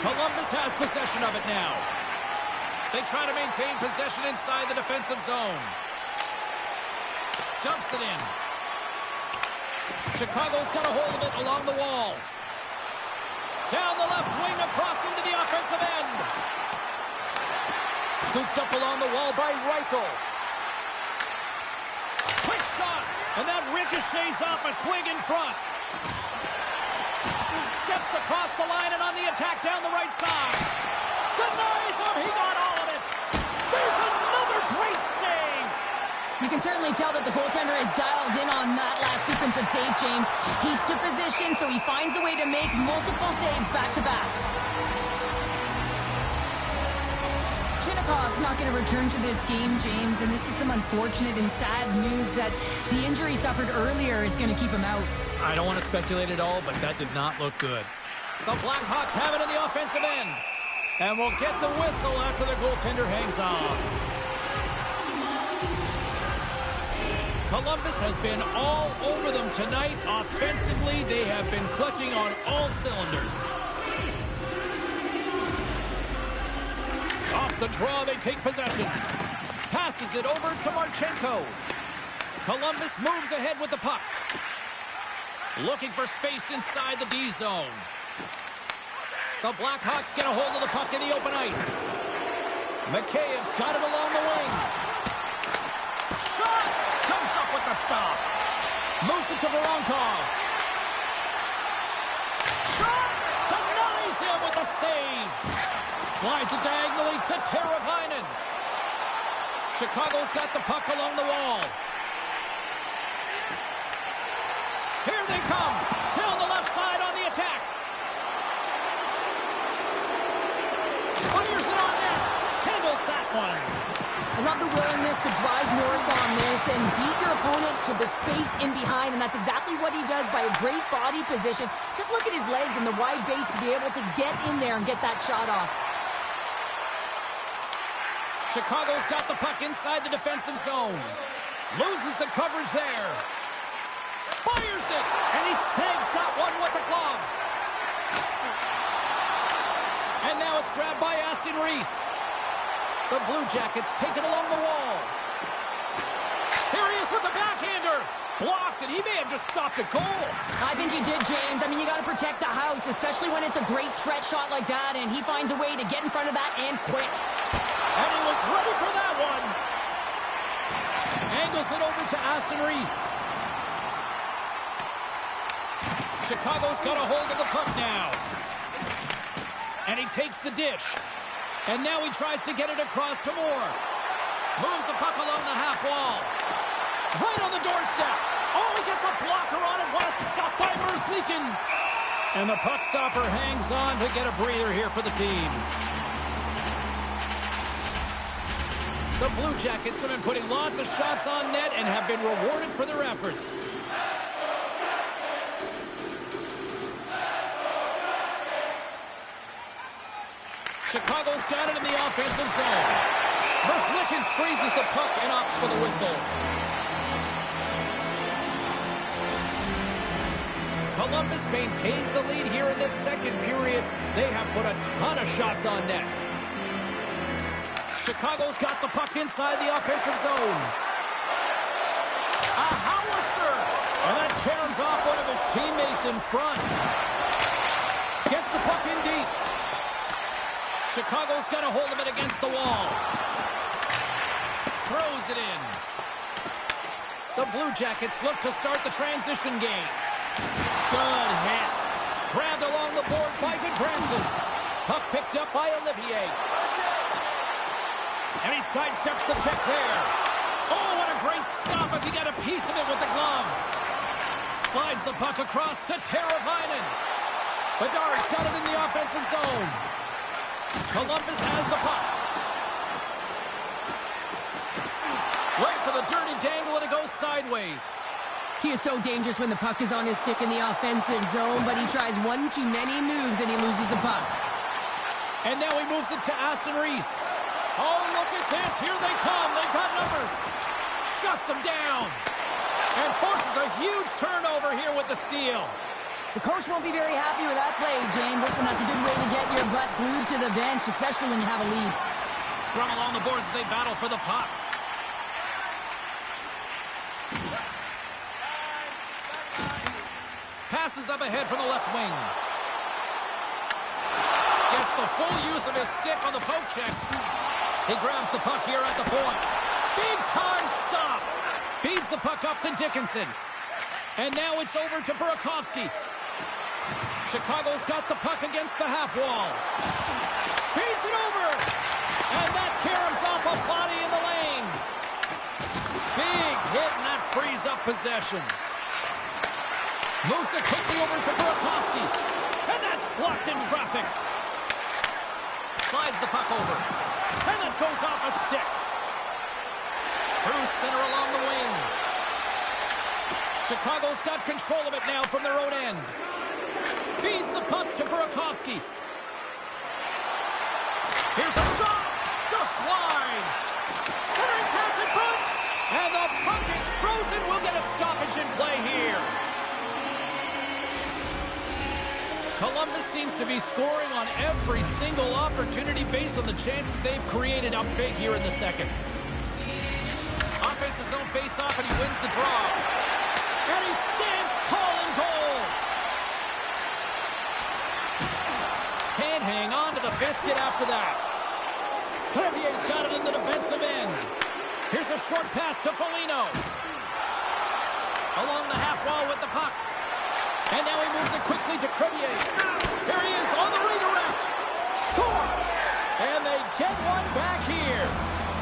Columbus has possession of it now. They try to maintain possession inside the defensive zone. Dumps it in. Chicago's got a hold of it along the wall. Down the left wing across into the offensive end. Scooped up along the wall by Reichel. Quick shot, and that ricochets off a twig in front. Steps across the line and on the attack down the right side. Denies him, he got all of it. There's another great save. You can certainly tell that the goaltender is dialed in on that last sequence of saves, James. He's to position, so he finds a way to make multiple saves back-to-back. Chinnikov's not going to return to this game, James, and this is some unfortunate and sad news that the injury suffered earlier is going to keep him out. I don't want to speculate at all, but that did not look good. The Blackhawks have it in the offensive end. And we'll get the whistle after the goaltender hangs on. Columbus has been all over them tonight. Offensively, they have been clicking on all cylinders. Off the draw, they take possession. Passes it over to Marchenko. Columbus moves ahead with the puck. Looking for space inside the D zone. The Blackhawks get a hold of the puck in the open ice. McKay's got it along the wing. Shot! Comes up with the stop. Moves it to Voronkov. Shot! Denies him with the save. Slides it diagonally to Teravainen. Chicago's got the puck along the wall. Here they come. Down the left side on the attack. Fires it on net. Handles that one. I love the willingness to drive north on this and beat your opponent to the space in behind, and that's exactly what he does by a great body position. Just look at his legs and the wide base to be able to get in there and get that shot off. Chicago's got the puck inside the defensive zone. Loses the coverage there. Fires it, and he snags that one with the glove. And now it's grabbed by Aston Reese. The Blue Jackets take it along the wall. Here he is with the backhander. Blocked, and he may have just stopped a goal. I think he did, James. I mean, you got to protect the house, especially when it's a great threat shot like that, and he finds a way to get in front of that and quick. And he was ready for that one. Angles it over to Aston Reese. Chicago's got a hold of the puck now. And he takes the dish. And now he tries to get it across to Moore. Moves the puck along the half wall. Right on the doorstep. Oh, he gets a blocker on it. What a stop by Merzlikins. And the puck stopper hangs on to get a breather here for the team. The Blue Jackets have been putting lots of shots on net and have been rewarded for their efforts. Chicago's got it in the offensive zone. Merzlikins freezes the puck and opts for the whistle. Columbus maintains the lead here in this second period. They have put a ton of shots on net. Chicago's got the puck inside the offensive zone. A howitzer! And that caroms off one of his teammates in front. Gets the puck in deep. Chicago's got a hold of it against the wall. Throws it in. The Blue Jackets look to start the transition game. Good hit. Grabbed along the board by Goodbranson. Puck picked up by Olivier. And he sidesteps the check there. Oh, what a great stop as he got a piece of it with the glove. Slides the puck across to Teravainen. Bedard's got it in the offensive zone. Columbus has the puck. Right for the dirty dangle, and it goes sideways. He is so dangerous when the puck is on his stick in the offensive zone, but he tries one too many moves and he loses the puck. And now he moves it to Aston Reese. Oh, look at this. Here they come. They've got numbers. Shuts them down. And forces a huge turnover here with the steal. The coach won't be very happy with that play, James. Listen, that's a good way to get your butt glued to the bench, especially when you have a lead. Scrum along the boards as they battle for the puck. Passes up ahead from the left wing. Gets the full use of his stick on the poke check. He grabs the puck here at the point. Big time stop. Feeds the puck up to Dickinson. And now it's over to Burakovsky. Chicago's got the puck against the half wall. Feeds it over. And that caroms off a body in the lane. Big hit, and that frees up possession. Moves it quickly over to Burakovsky. And that's blocked in traffic. Slides the puck over. And it goes off a stick. Through center along the wing. Chicago's got control of it now from their own end. Feeds the puck to Burakovsky. Here's a shot. Just wide. Centering pass in front. And the puck is frozen. We'll get a stoppage in play here. Columbus seems to be scoring on every single opportunity based on the chances they've created up big here in the second. Offensive zone face-off, and he wins the draw. And he stands tall in goal. Can't hang on to the biscuit after that. Clevier's got it in the defensive end. Here's a short pass to Foligno. Along the half wall with the puck. And now he moves it quickly to Crevier. Here he is on the redirect. Scores! And they get one back here.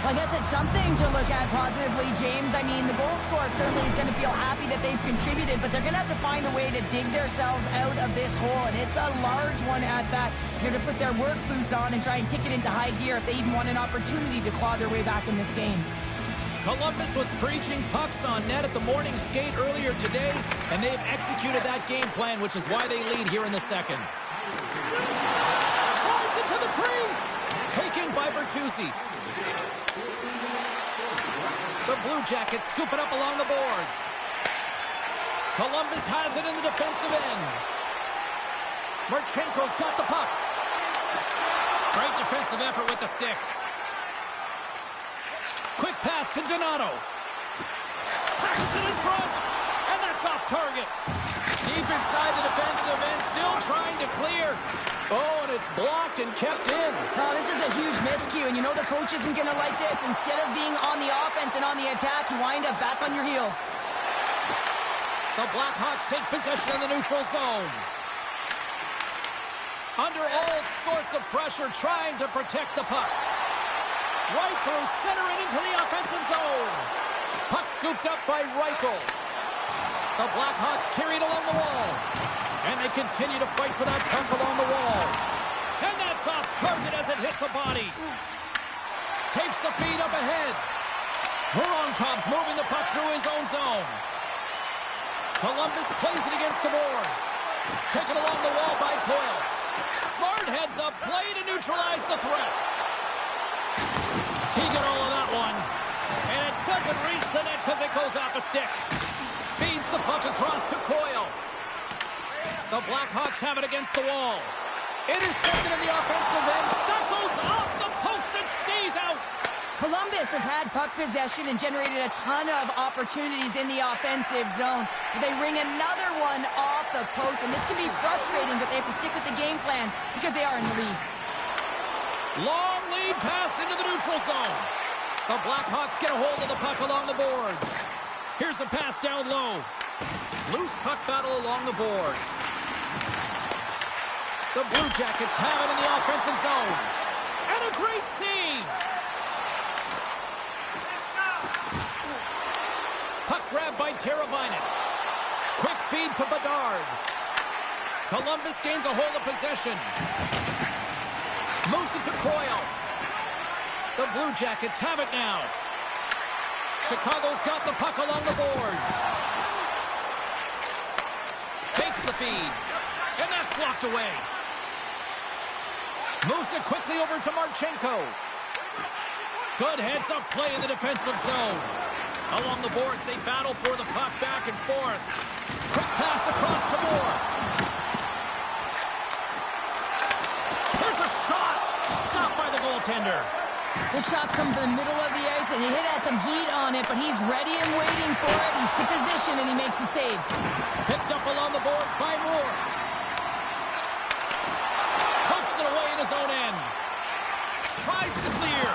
I guess it's something to look at positively, James. I mean, the goal scorer certainly is going to feel happy that they've contributed, but they're going to have to find a way to dig themselves out of this hole, and it's a large one at that. They're going to put their work boots on and try and kick it into high gear if they even want an opportunity to claw their way back in this game. Columbus was preaching pucks on net at the morning skate earlier today, and they've executed that game plan, which is why they lead here in the second. Drives it to the crease. Taken by Bertuzzi. The Blue Jackets scoop it up along the boards. Columbus has it in the defensive end. Marchenko's got the puck. Great defensive effort with the stick. Quick pass to Donato. Passes it in front. And that's off target. Deep inside the defensive end. Still trying to clear. Oh, and it's blocked and kept in. Oh, this is a huge miscue, and you know the coach isn't going to like this. Instead of being on the offense and on the attack, you wind up back on your heels. The Blackhawks take possession in the neutral zone. Under all sorts of pressure, trying to protect the puck. Right through center and into the offensive zone. Puck scooped up by Reichel. The Blackhawks carried along the wall. And they continue to fight for that puck along the wall. And that's off target as it hits a body. Takes the feed up ahead. Voronkov's moving the puck through his own zone. Columbus plays it against the boards. Taken along the wall by Coyle. Smart heads up play to neutralize the threat. He got all of that one. And it doesn't reach the net because it goes off a stick. Feeds the puck across to Coyle. The Blackhawks have it against the wall. Intercepted in the offensive end. That goes off the post and stays out. Columbus has had puck possession and generated a ton of opportunities in the offensive zone. They ring another one off the post, and this can be frustrating, but they have to stick with the game plan because they are in the lead. Long lead pass into the neutral zone. The Blackhawks get a hold of the puck along the boards. Here's a pass down low. Loose puck battle along the boards. The Blue Jackets have it in the offensive zone. And a great save. Puck grab by Teravainen. Quick feed to Bedard. Columbus gains a hold of possession. Moves it to Coyle. The Blue Jackets have it now. Chicago's got the puck along the boards. Takes the feed. And that's blocked away. Moves it quickly over to Marchenko. Good heads-up play in the defensive zone. Along the boards, they battle for the puck back and forth. Quick pass across to Moore. Here's a shot. Stopped by the goaltender. The shots come from the middle of the ice, and he has some heat on it, but he's ready and waiting for it. He's to position, and he makes the save. Picked up along the boards by Moore. Pokes it away in his own end. Tries to clear.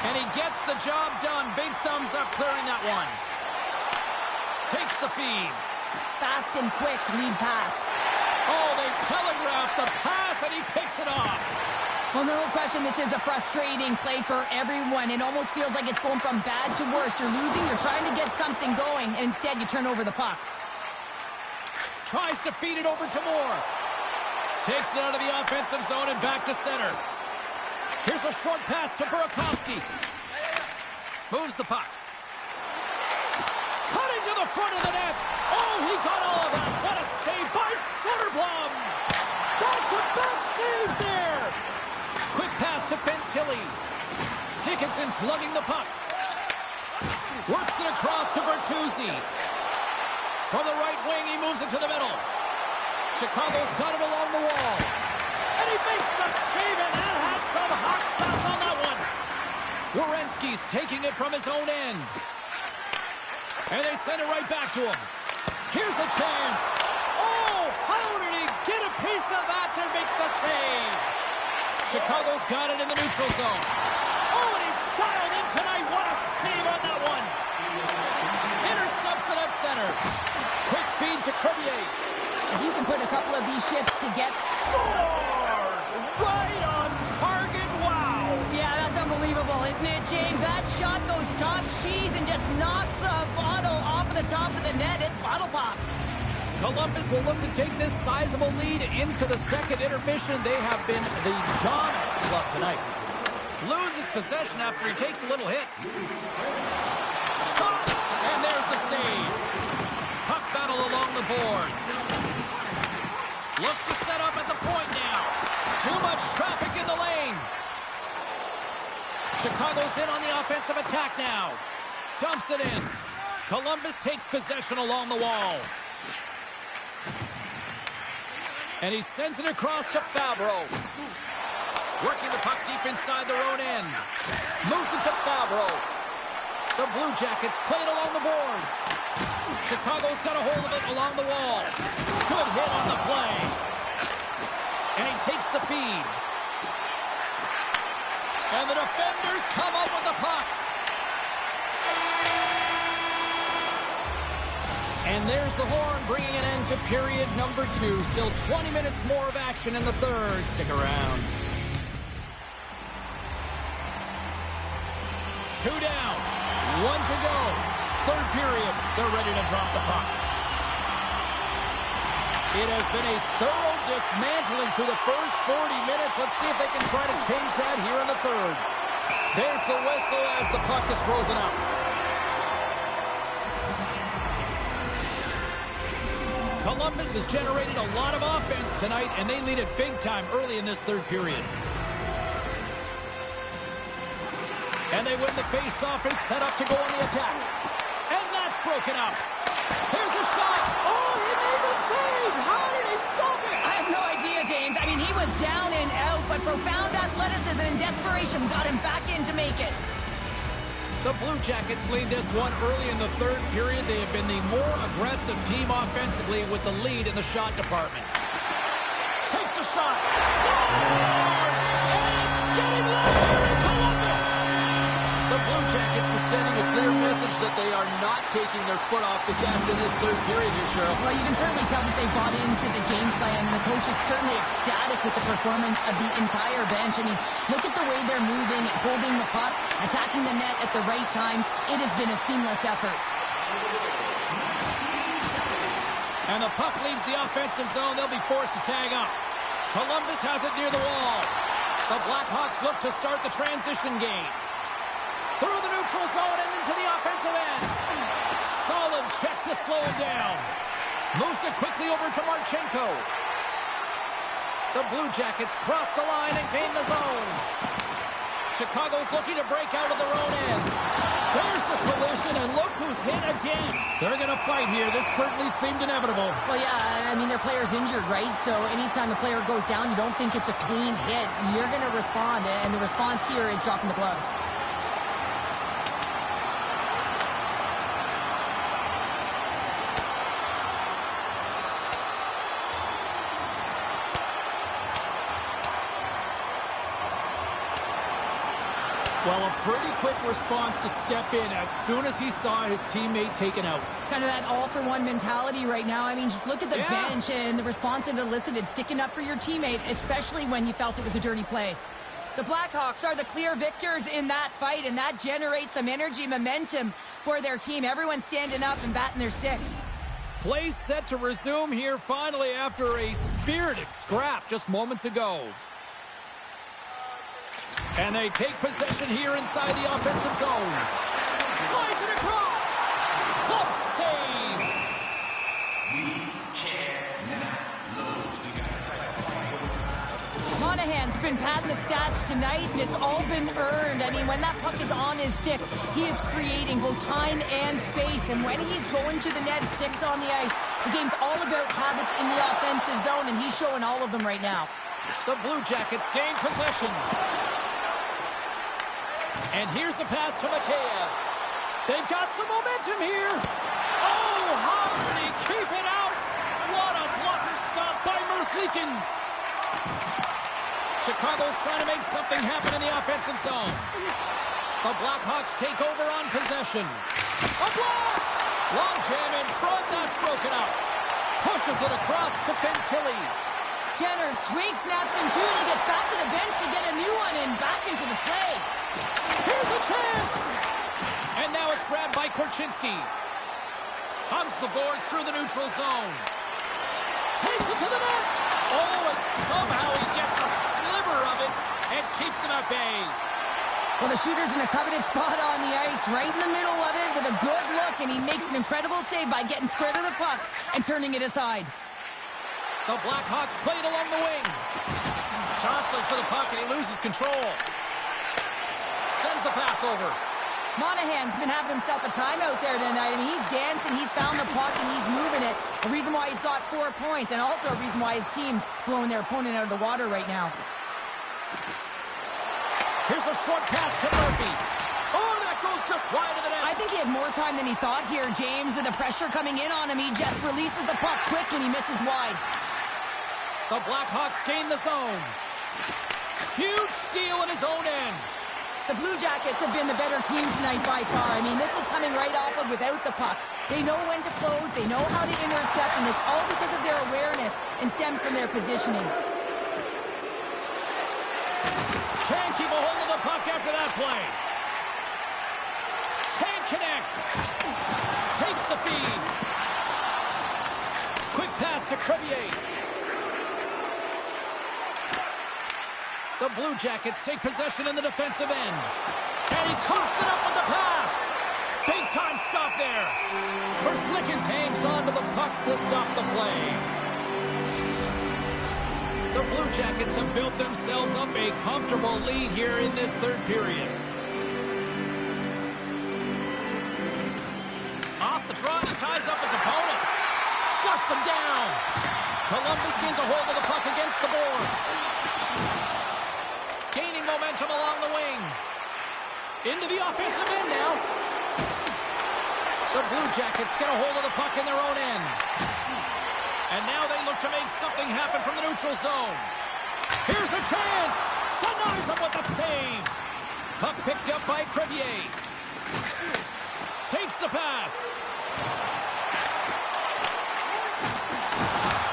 And he gets the job done. Big thumbs up clearing that one. Takes the feed. Fast and quick lead pass. Oh, they telegraphed the pass, and he picks it off. Well, no question, this is a frustrating play for everyone. It almost feels like it's going from bad to worse. You're losing, you're trying to get something going, and instead you turn over the puck. Tries to feed it over to Moore. Takes it out of the offensive zone and back to center. Here's a short pass to Burakovsky. Moves the puck. Cutting to the front of the net. Oh, he got all of that. What a save by Soderblom. Back-to-back saves there. Quick pass to Fantilli. Dickinson's lugging the puck. Works it across to Bertuzzi. From the right wing, he moves it to the middle. Chicago's got it along the wall. And he makes the save, and that had some hot sauce on that one. Werenski's taking it from his own end. And they send it right back to him. Here's a chance. Oh, how did he get a piece of that to make the save? Chicago's got it in the neutral zone. Oh, and he's dialed in tonight. What a save on that one. Intercepts it at center. Quick feed to Crevier. If you can put a couple of these shifts to get... Scores! Right on target. Wow. Yeah, that's unbelievable, isn't it, James? That shot goes top cheese and just knocks the bottle off of the top of the net. It's bottle pops. Columbus will look to take this sizable lead into the second intermission. They have been the dominant club tonight. Loses possession after he takes a little hit. Shot! And there's the save. Puck battle along the boards. Looks to set up at the point now. Too much traffic in the lane. Chicago's in on the offensive attack now. Dumps it in. Columbus takes possession along the wall. And he sends it across to Fabro. Working the puck deep inside their own end. Moves it to Fabro. The Blue Jackets play it along the boards. Chicago's got a hold of it along the wall. Good hit on the play. And he takes the feed. And the defenders come up with the puck. And there's the horn, bringing an end to period number 2. Still 20 minutes more of action in the third. Stick around. 2 down, 1 to go. Third period, they're ready to drop the puck. It has been a thorough dismantling through the first 40 minutes. Let's see if they can try to change that here in the third. There's the whistle as the puck is frozen up. Columbus has generated a lot of offense tonight, and they lead it big time early in this third period. And they win the face-off and set up to go on the attack. And that's broken up. Here's a shot. Oh, he made the save. How did he stop it? I have no idea, James. I mean, he was down and out, but profound athleticism and desperation got him back in to make it. The Blue Jackets lead this one early in the third period. They have been the more aggressive team offensively with the lead in the shot department. Takes a shot. Scores! And it's getting louder in Columbus. The Blue Jackets are sending a clear message that they are not taking their foot off the gas in this third period here, Cheryl. Well, you can certainly tell that they bought into the game plan, and the coach is certainly ecstatic with the performance of the entire bench. I mean, look at the way they're moving, holding the puck, attacking the net at the right times. It has been a seamless effort. And the puck leaves the offensive zone. They'll be forced to tag up. Columbus has it near the wall. The Blackhawks look to start the transition game. Through the neutral zone and into the offensive end. Solid check to slow him down. Moves it quickly over to Marchenko. The Blue Jackets cross the line and gain the zone. Chicago's looking to break out of their own end. There's the collision, and look who's hit again. They're going to fight here. This certainly seemed inevitable. Well, yeah, I mean, their player's injured, right? So anytime a player goes down, you don't think it's a clean hit. You're going to respond, and the response here is dropping the gloves. Well, a pretty quick response to step in as soon as he saw his teammate taken out. It's kind of that all-for-one mentality right now. I mean, just look at the bench and the response it elicited, sticking up for your teammate, especially when you felt it was a dirty play. The Blackhawks are the clear victors in that fight, and that generates some energy, momentum for their team. Everyone standing up and batting their sticks. Play set to resume here finally after a spirited scrap just moments ago. And they take possession here inside the offensive zone. Slides it across. Glove save. We cannot lose. We got to fight. Monahan's been padding the stats tonight, and it's all been earned. I mean, when that puck is on his stick, he is creating both time and space. And when he's going to the net, 6 on the ice, the game's all about habits in the offensive zone, and he's showing all of them right now. The Blue Jackets gain possession. And here's the pass to Mikheyev. They've got some momentum here. Oh, how did he keep it out? What a blocker stop by Merzlikins. Chicago's trying to make something happen in the offensive zone. The Blackhawks take over on possession. A blast! Long jam in front, that's broken up. Pushes it across to Fantilli. Jenner's twig snaps in two, and he gets back to the bench to get a new one and back into the play. Here's a chance! And now it's grabbed by Korchinski. Hunts the boards through the neutral zone. Takes it to the net. Oh, and somehow he gets a sliver of it and keeps him at bay. Well, the shooter's in a coveted spot on the ice, right in the middle of it with a good look, and he makes an incredible save by getting square to the puck and turning it aside. The Blackhawks played along the wing. Jostling for the puck, and he loses control. Sends the pass over. Monahan's been having himself a time out there tonight. I mean, he's dancing, he's found the puck, and he's moving it. A reason why he's got 4 points, and also a reason why his team's blowing their opponent out of the water right now. Here's a short pass to Murphy. Oh, that goes just wide of the net. I think he had more time than he thought here, James. With the pressure coming in on him, he just releases the puck quick, and he misses wide. The Blackhawks gain the zone. Huge steal in his own end. The Blue Jackets have been the better team tonight by far. I mean, this is coming right off of without the puck. They know when to close, they know how to intercept, and it's all because of their awareness and stems from their positioning. Can't keep a hold of the puck after that play. Can't connect. Takes the feed. Quick pass to Crevier. The Blue Jackets take possession in the defensive end. And he coughs it up with the pass. Big time stop there. Merzlikins hangs on to the puck to stop the play. The Blue Jackets have built themselves up a comfortable lead here in this third period. Off the draw, he ties up his opponent. Shuts him down. Columbus gains a hold of the puck against the boards. Gaining momentum along the wing. Into the offensive end now. The Blue Jackets get a hold of the puck in their own end. And now they look to make something happen from the neutral zone. Here's a chance. Denies them with a save. Puck picked up by Crevier. Takes the pass.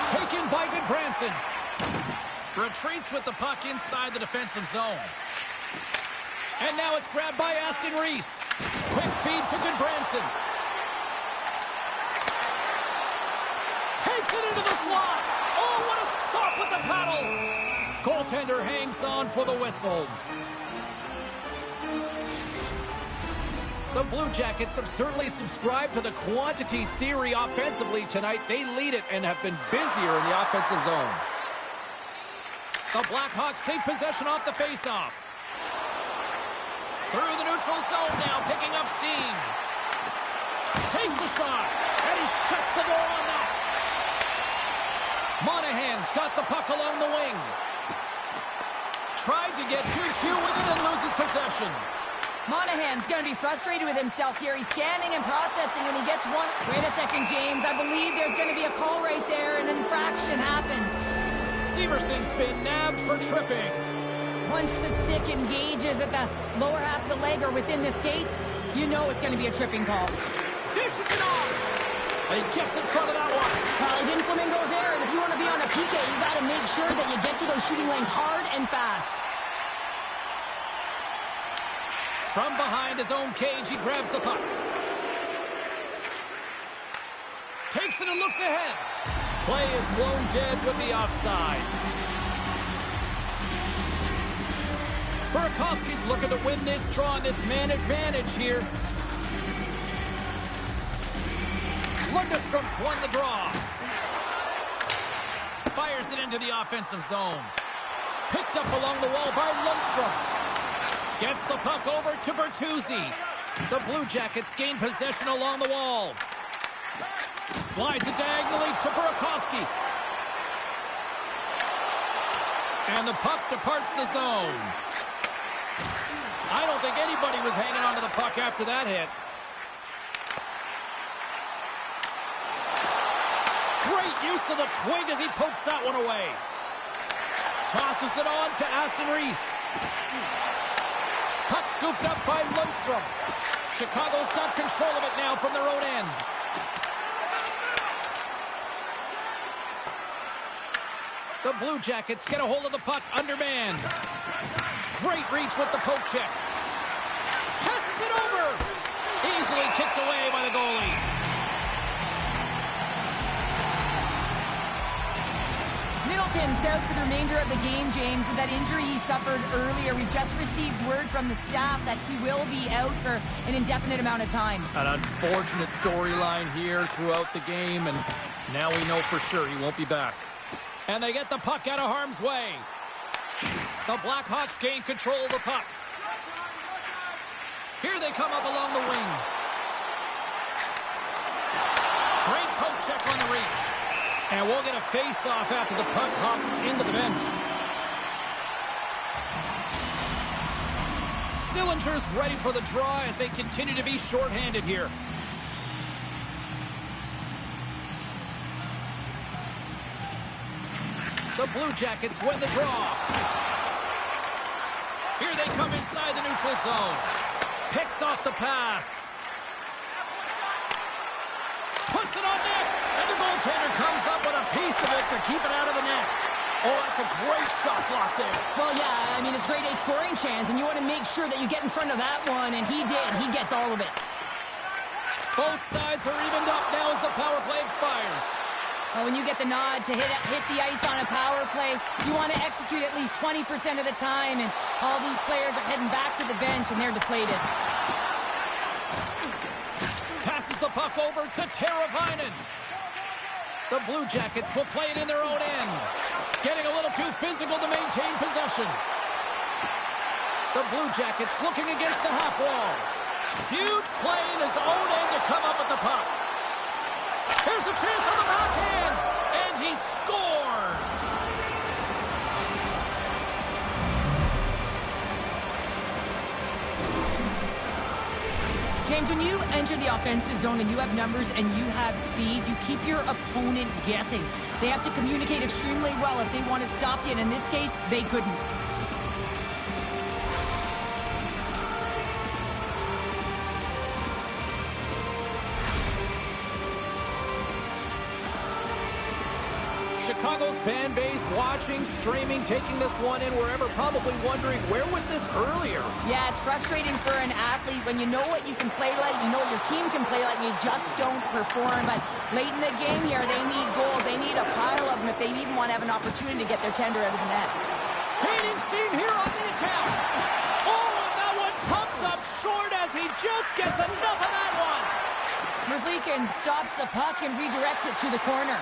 Taken by Goodbranson. Retreats with the puck inside the defensive zone. And now it's grabbed by Aston Reese. Quick feed to Goodbranson. Takes it into the slot. Oh, what a stop with the paddle. Goaltender hangs on for the whistle. The Blue Jackets have certainly subscribed to the quantity theory offensively tonight. They lead it and have been busier in the offensive zone. The Blackhawks take possession off the faceoff. Through the neutral zone now, picking up steam. Takes a shot, and he shuts the door on that. Monahan's got the puck along the wing. Tried to get 2-2 with it and loses possession. Monahan's going to be frustrated with himself here. He's scanning and processing when he gets one. Wait a second, James. I believe there's going to be a call right there. An infraction happens. Severson's been nabbed for tripping. Well, once the stick engages at the lower half of the leg or within the skates, you know it's going to be a tripping call. Dishes it off. And he gets in front of that one. Well, it didn't flamingo there, and if you want to be on a PK, you got to make sure that you get to those shooting lanes hard and fast. From behind his own cage, he grabs the puck. Takes it and looks ahead. Play is blown dead with the offside. Burakovsky's looking to win this draw on this man advantage here. Lundstrom's won the draw. Fires it into the offensive zone. Picked up along the wall by Lundstrom. Gets the puck over to Bertuzzi. The Blue Jackets gain possession along the wall. Slides it diagonally to Burakovsky. And the puck departs the zone. I don't think anybody was hanging onto the puck after that hit. Great use of the twig as he pokes that one away. Tosses it on to Aston Reese. Puck scooped up by Lundstrom. Chicago's got control of it now from their own end. The Blue Jackets get a hold of the puck undermanned. Great reach with the poke check. Passes it over. Easily kicked away by the goalie. Middleton's out for the remainder of the game, James, with that injury he suffered earlier. We've just received word from the staff that he will be out for an indefinite amount of time. An unfortunate storyline here throughout the game, and now we know for sure he won't be back. And they get the puck out of harm's way. The Blackhawks gain control of the puck. Here they come up along the wing. Great poke check on the reach. And we'll get a face-off after the puck hops into the bench. Sillinger's ready for the draw as they continue to be shorthanded here. The Blue Jackets win the draw. Here they come inside the neutral zone. Picks off the pass. Puts it on net. And the goaltender comes up with a piece of it to keep it out of the net. Oh, that's a great shot block there. Well, yeah, I mean, it's grade A scoring chance, and you want to make sure that you get in front of that one, and he did. He gets all of it. Both sides are evened up now as the power play expires. Well, when you get the nod to hit the ice on a power play, you want to execute at least 20% of the time, and all these players are heading back to the bench, and they're deflated. Passes the puck over to Teravainen. The Blue Jackets will play it in their own end. Getting a little too physical to maintain possession. The Blue Jackets looking against the half wall. Huge play in his own end to come up with the puck. Here's a chance on the backhand, and he scores! James, when you enter the offensive zone and you have numbers and you have speed, you keep your opponent guessing. They have to communicate extremely well if they want to stop you, and in this case, they couldn't. Chicago's fan base watching, streaming, taking this one in wherever, probably wondering, where was this earlier? Yeah, it's frustrating for an athlete when you know what you can play like, you know what your team can play like, and you just don't perform. But late in the game here, they need goals. They need a pile of them if they even want to have an opportunity to get their tender out of the net. Gaining steam here on the attack. Oh, and that one pumps up short as he just gets enough of that one. Merzlikins stops the puck and redirects it to the corner.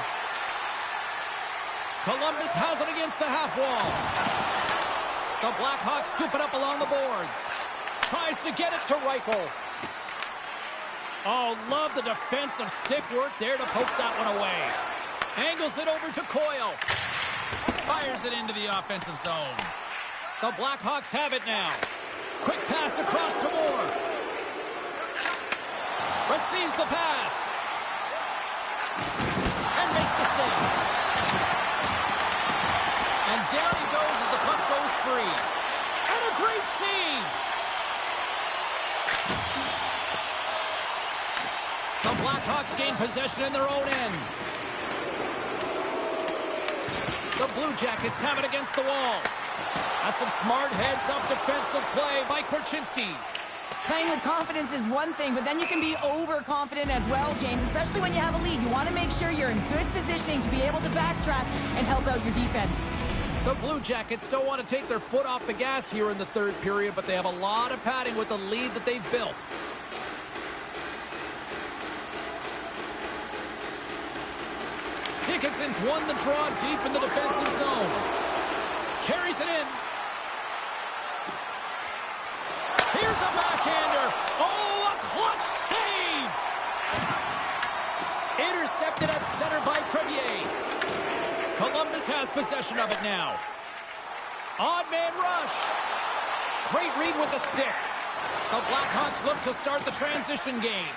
Columbus has it against the half wall. The Blackhawks scoop it up along the boards. Tries to get it to Reichel. Oh, love the defensive stick work there to poke that one away. Angles it over to Coyle. Fires it into the offensive zone. The Blackhawks have it now. Quick pass across to Moore. Receives the pass. And makes the save. And down he goes as the puck goes free. Great save. The Blackhawks gain possession in their own end. The Blue Jackets have it against the wall. That's some smart heads-up defensive play by Korchinski. Playing with confidence is one thing, but then you can be overconfident as well, James, especially when you have a lead. You want to make sure you're in good positioning to be able to backtrack and help out your defense. The Blue Jackets don't want to take their foot off the gas here in the third period, but they have a lot of padding with the lead that they've built. Dickinson's won the draw deep in the defensive zone. Carries it in. Here's a backhander. Oh, a clutch save! Intercepted at center by Crevier. Columbus has possession of it now. Odd man rush. Great read with the stick. The Blackhawks look to start the transition game.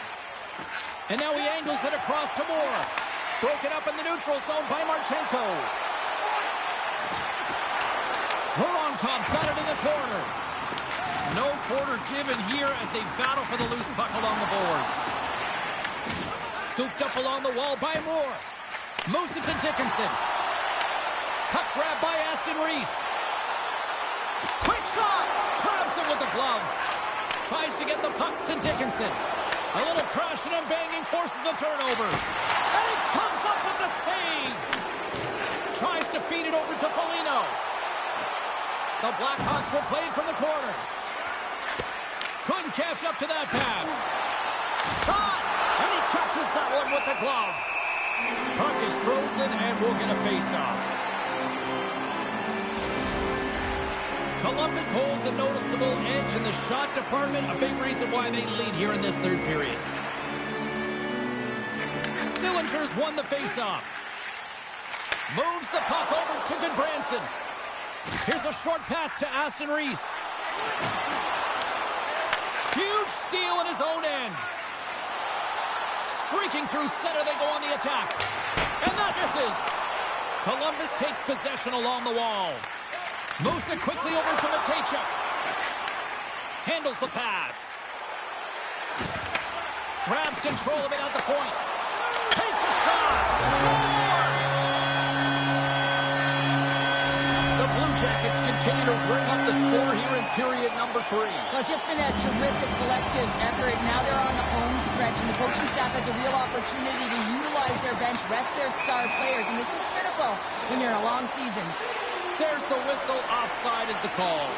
And now he angles it across to Moore. Broken up in the neutral zone by Marchenko. Voronkov's got it in the corner. No quarter given here as they battle for the loose puck along the boards. Scooped up along the wall by Moore. Moves it to Dickinson. Puck grab by Aston Reese. Quick shot. Grabs it with the glove. Tries to get the puck to Dickinson. A little crashing and banging forces the turnover. And he comes up with the save. Tries to feed it over to Foligno. The Blackhawks were played from the corner. Couldn't catch up to that pass. Shot! And he catches that one with the glove. Puck is frozen and we'll get a face-off. Columbus holds a noticeable edge in the shot department, a big reason why they lead here in this third period. Sillinger's won the face-off. Moves the puck over to Goodbranson. Here's a short pass to Aston Reese. Huge steal in his own end. Streaking through center, they go on the attack. And that misses. Columbus takes possession along the wall. Moves it quickly over to Matejchuk. Handles the pass. Grabs control of it at the point. Takes a shot. Scores! The Blue Jackets continue to bring up the score here in period number 3. Well, it's just been a terrific collective effort. Now they're on the home stretch, and the coaching staff has a real opportunity to utilize their bench, rest their star players, and this is critical when you're in a long season. There's the whistle. Offside is the call.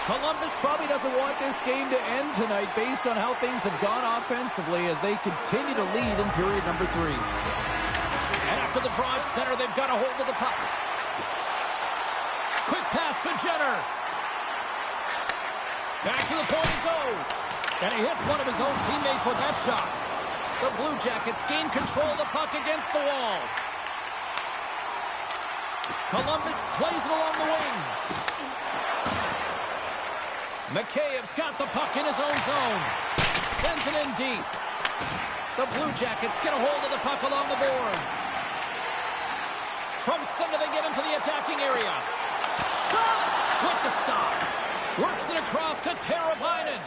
Columbus probably doesn't want this game to end tonight based on how things have gone offensively as they continue to lead in period number 3. And after the draw at center, they've got a hold of the puck. Quick pass to Jenner. Back to the point it goes. And he hits one of his own teammates with that shot. The Blue Jackets gain control of the puck against the wall. Columbus plays it along the wing. Mikheyev's got the puck in his own zone. Sends it in deep. The Blue Jackets get a hold of the puck along the boards. From center, they get into the attacking area. Shot! With the stop. Works it across to Teravainen.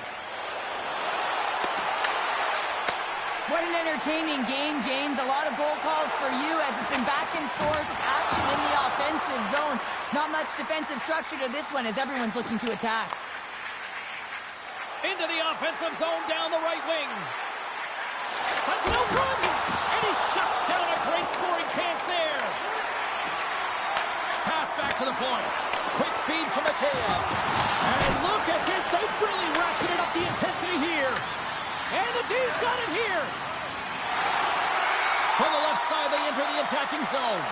What an entertaining game, James. A lot of goal calls for you as it's been back and forth action in the offensive zones. Not much defensive structure to this one as everyone's looking to attack. Into the offensive zone down the right wing. Sends it out front. And he shuts down a great scoring chance there. Pass back to the point. Quick feed to Mikheyev. And look at this. They've really ratcheted up the intensity here. And the D's got it here. From the left side, they enter the attacking zone.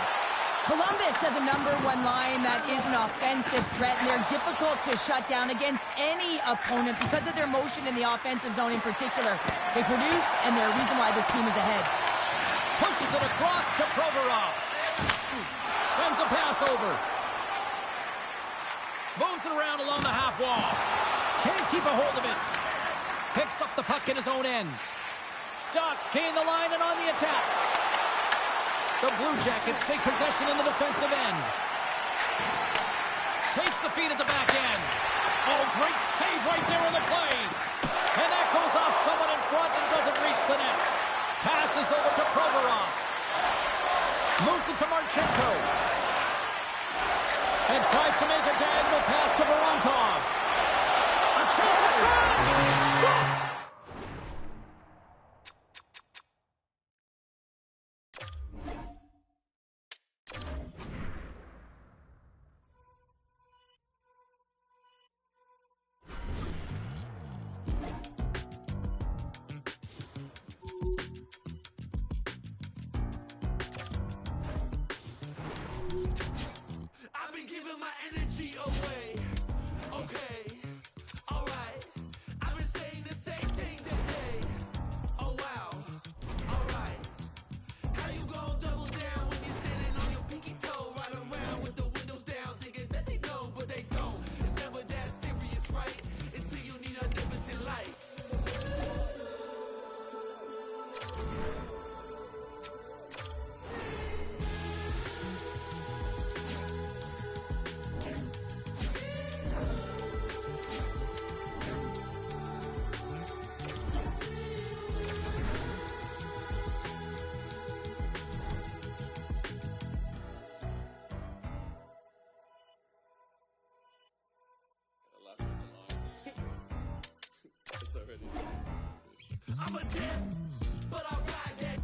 Columbus has a number 1 line that is an offensive threat, and they're difficult to shut down against any opponent because of their motion in the offensive zone in particular. They produce, and they're a reason why this team is ahead. Pushes it across to Provorov. Sends a pass over. Moves it around along the half wall. Can't keep a hold of it. Picks up the puck in his own end. Ducks gain the line and on the attack. The Blue Jackets take possession in the defensive end. takes the feed at the back end. Oh, great save right there in the play. And that goes off someone in front and doesn't reach the net. Passes over to Provorov. Moves it to Marchenko. And tries to make a diagonal pass to Voronkov. A chance to shot! Stop! I've been giving my energy away. Okay, alright. I've been saying the same thing today. Oh wow, alright. How you gon' double down when you're standing on your pinky toe? Right around with the windows down, thinking that they know, but they don't. It's never that serious, right? Until you need a difference in life. I'm a dip, but I ride that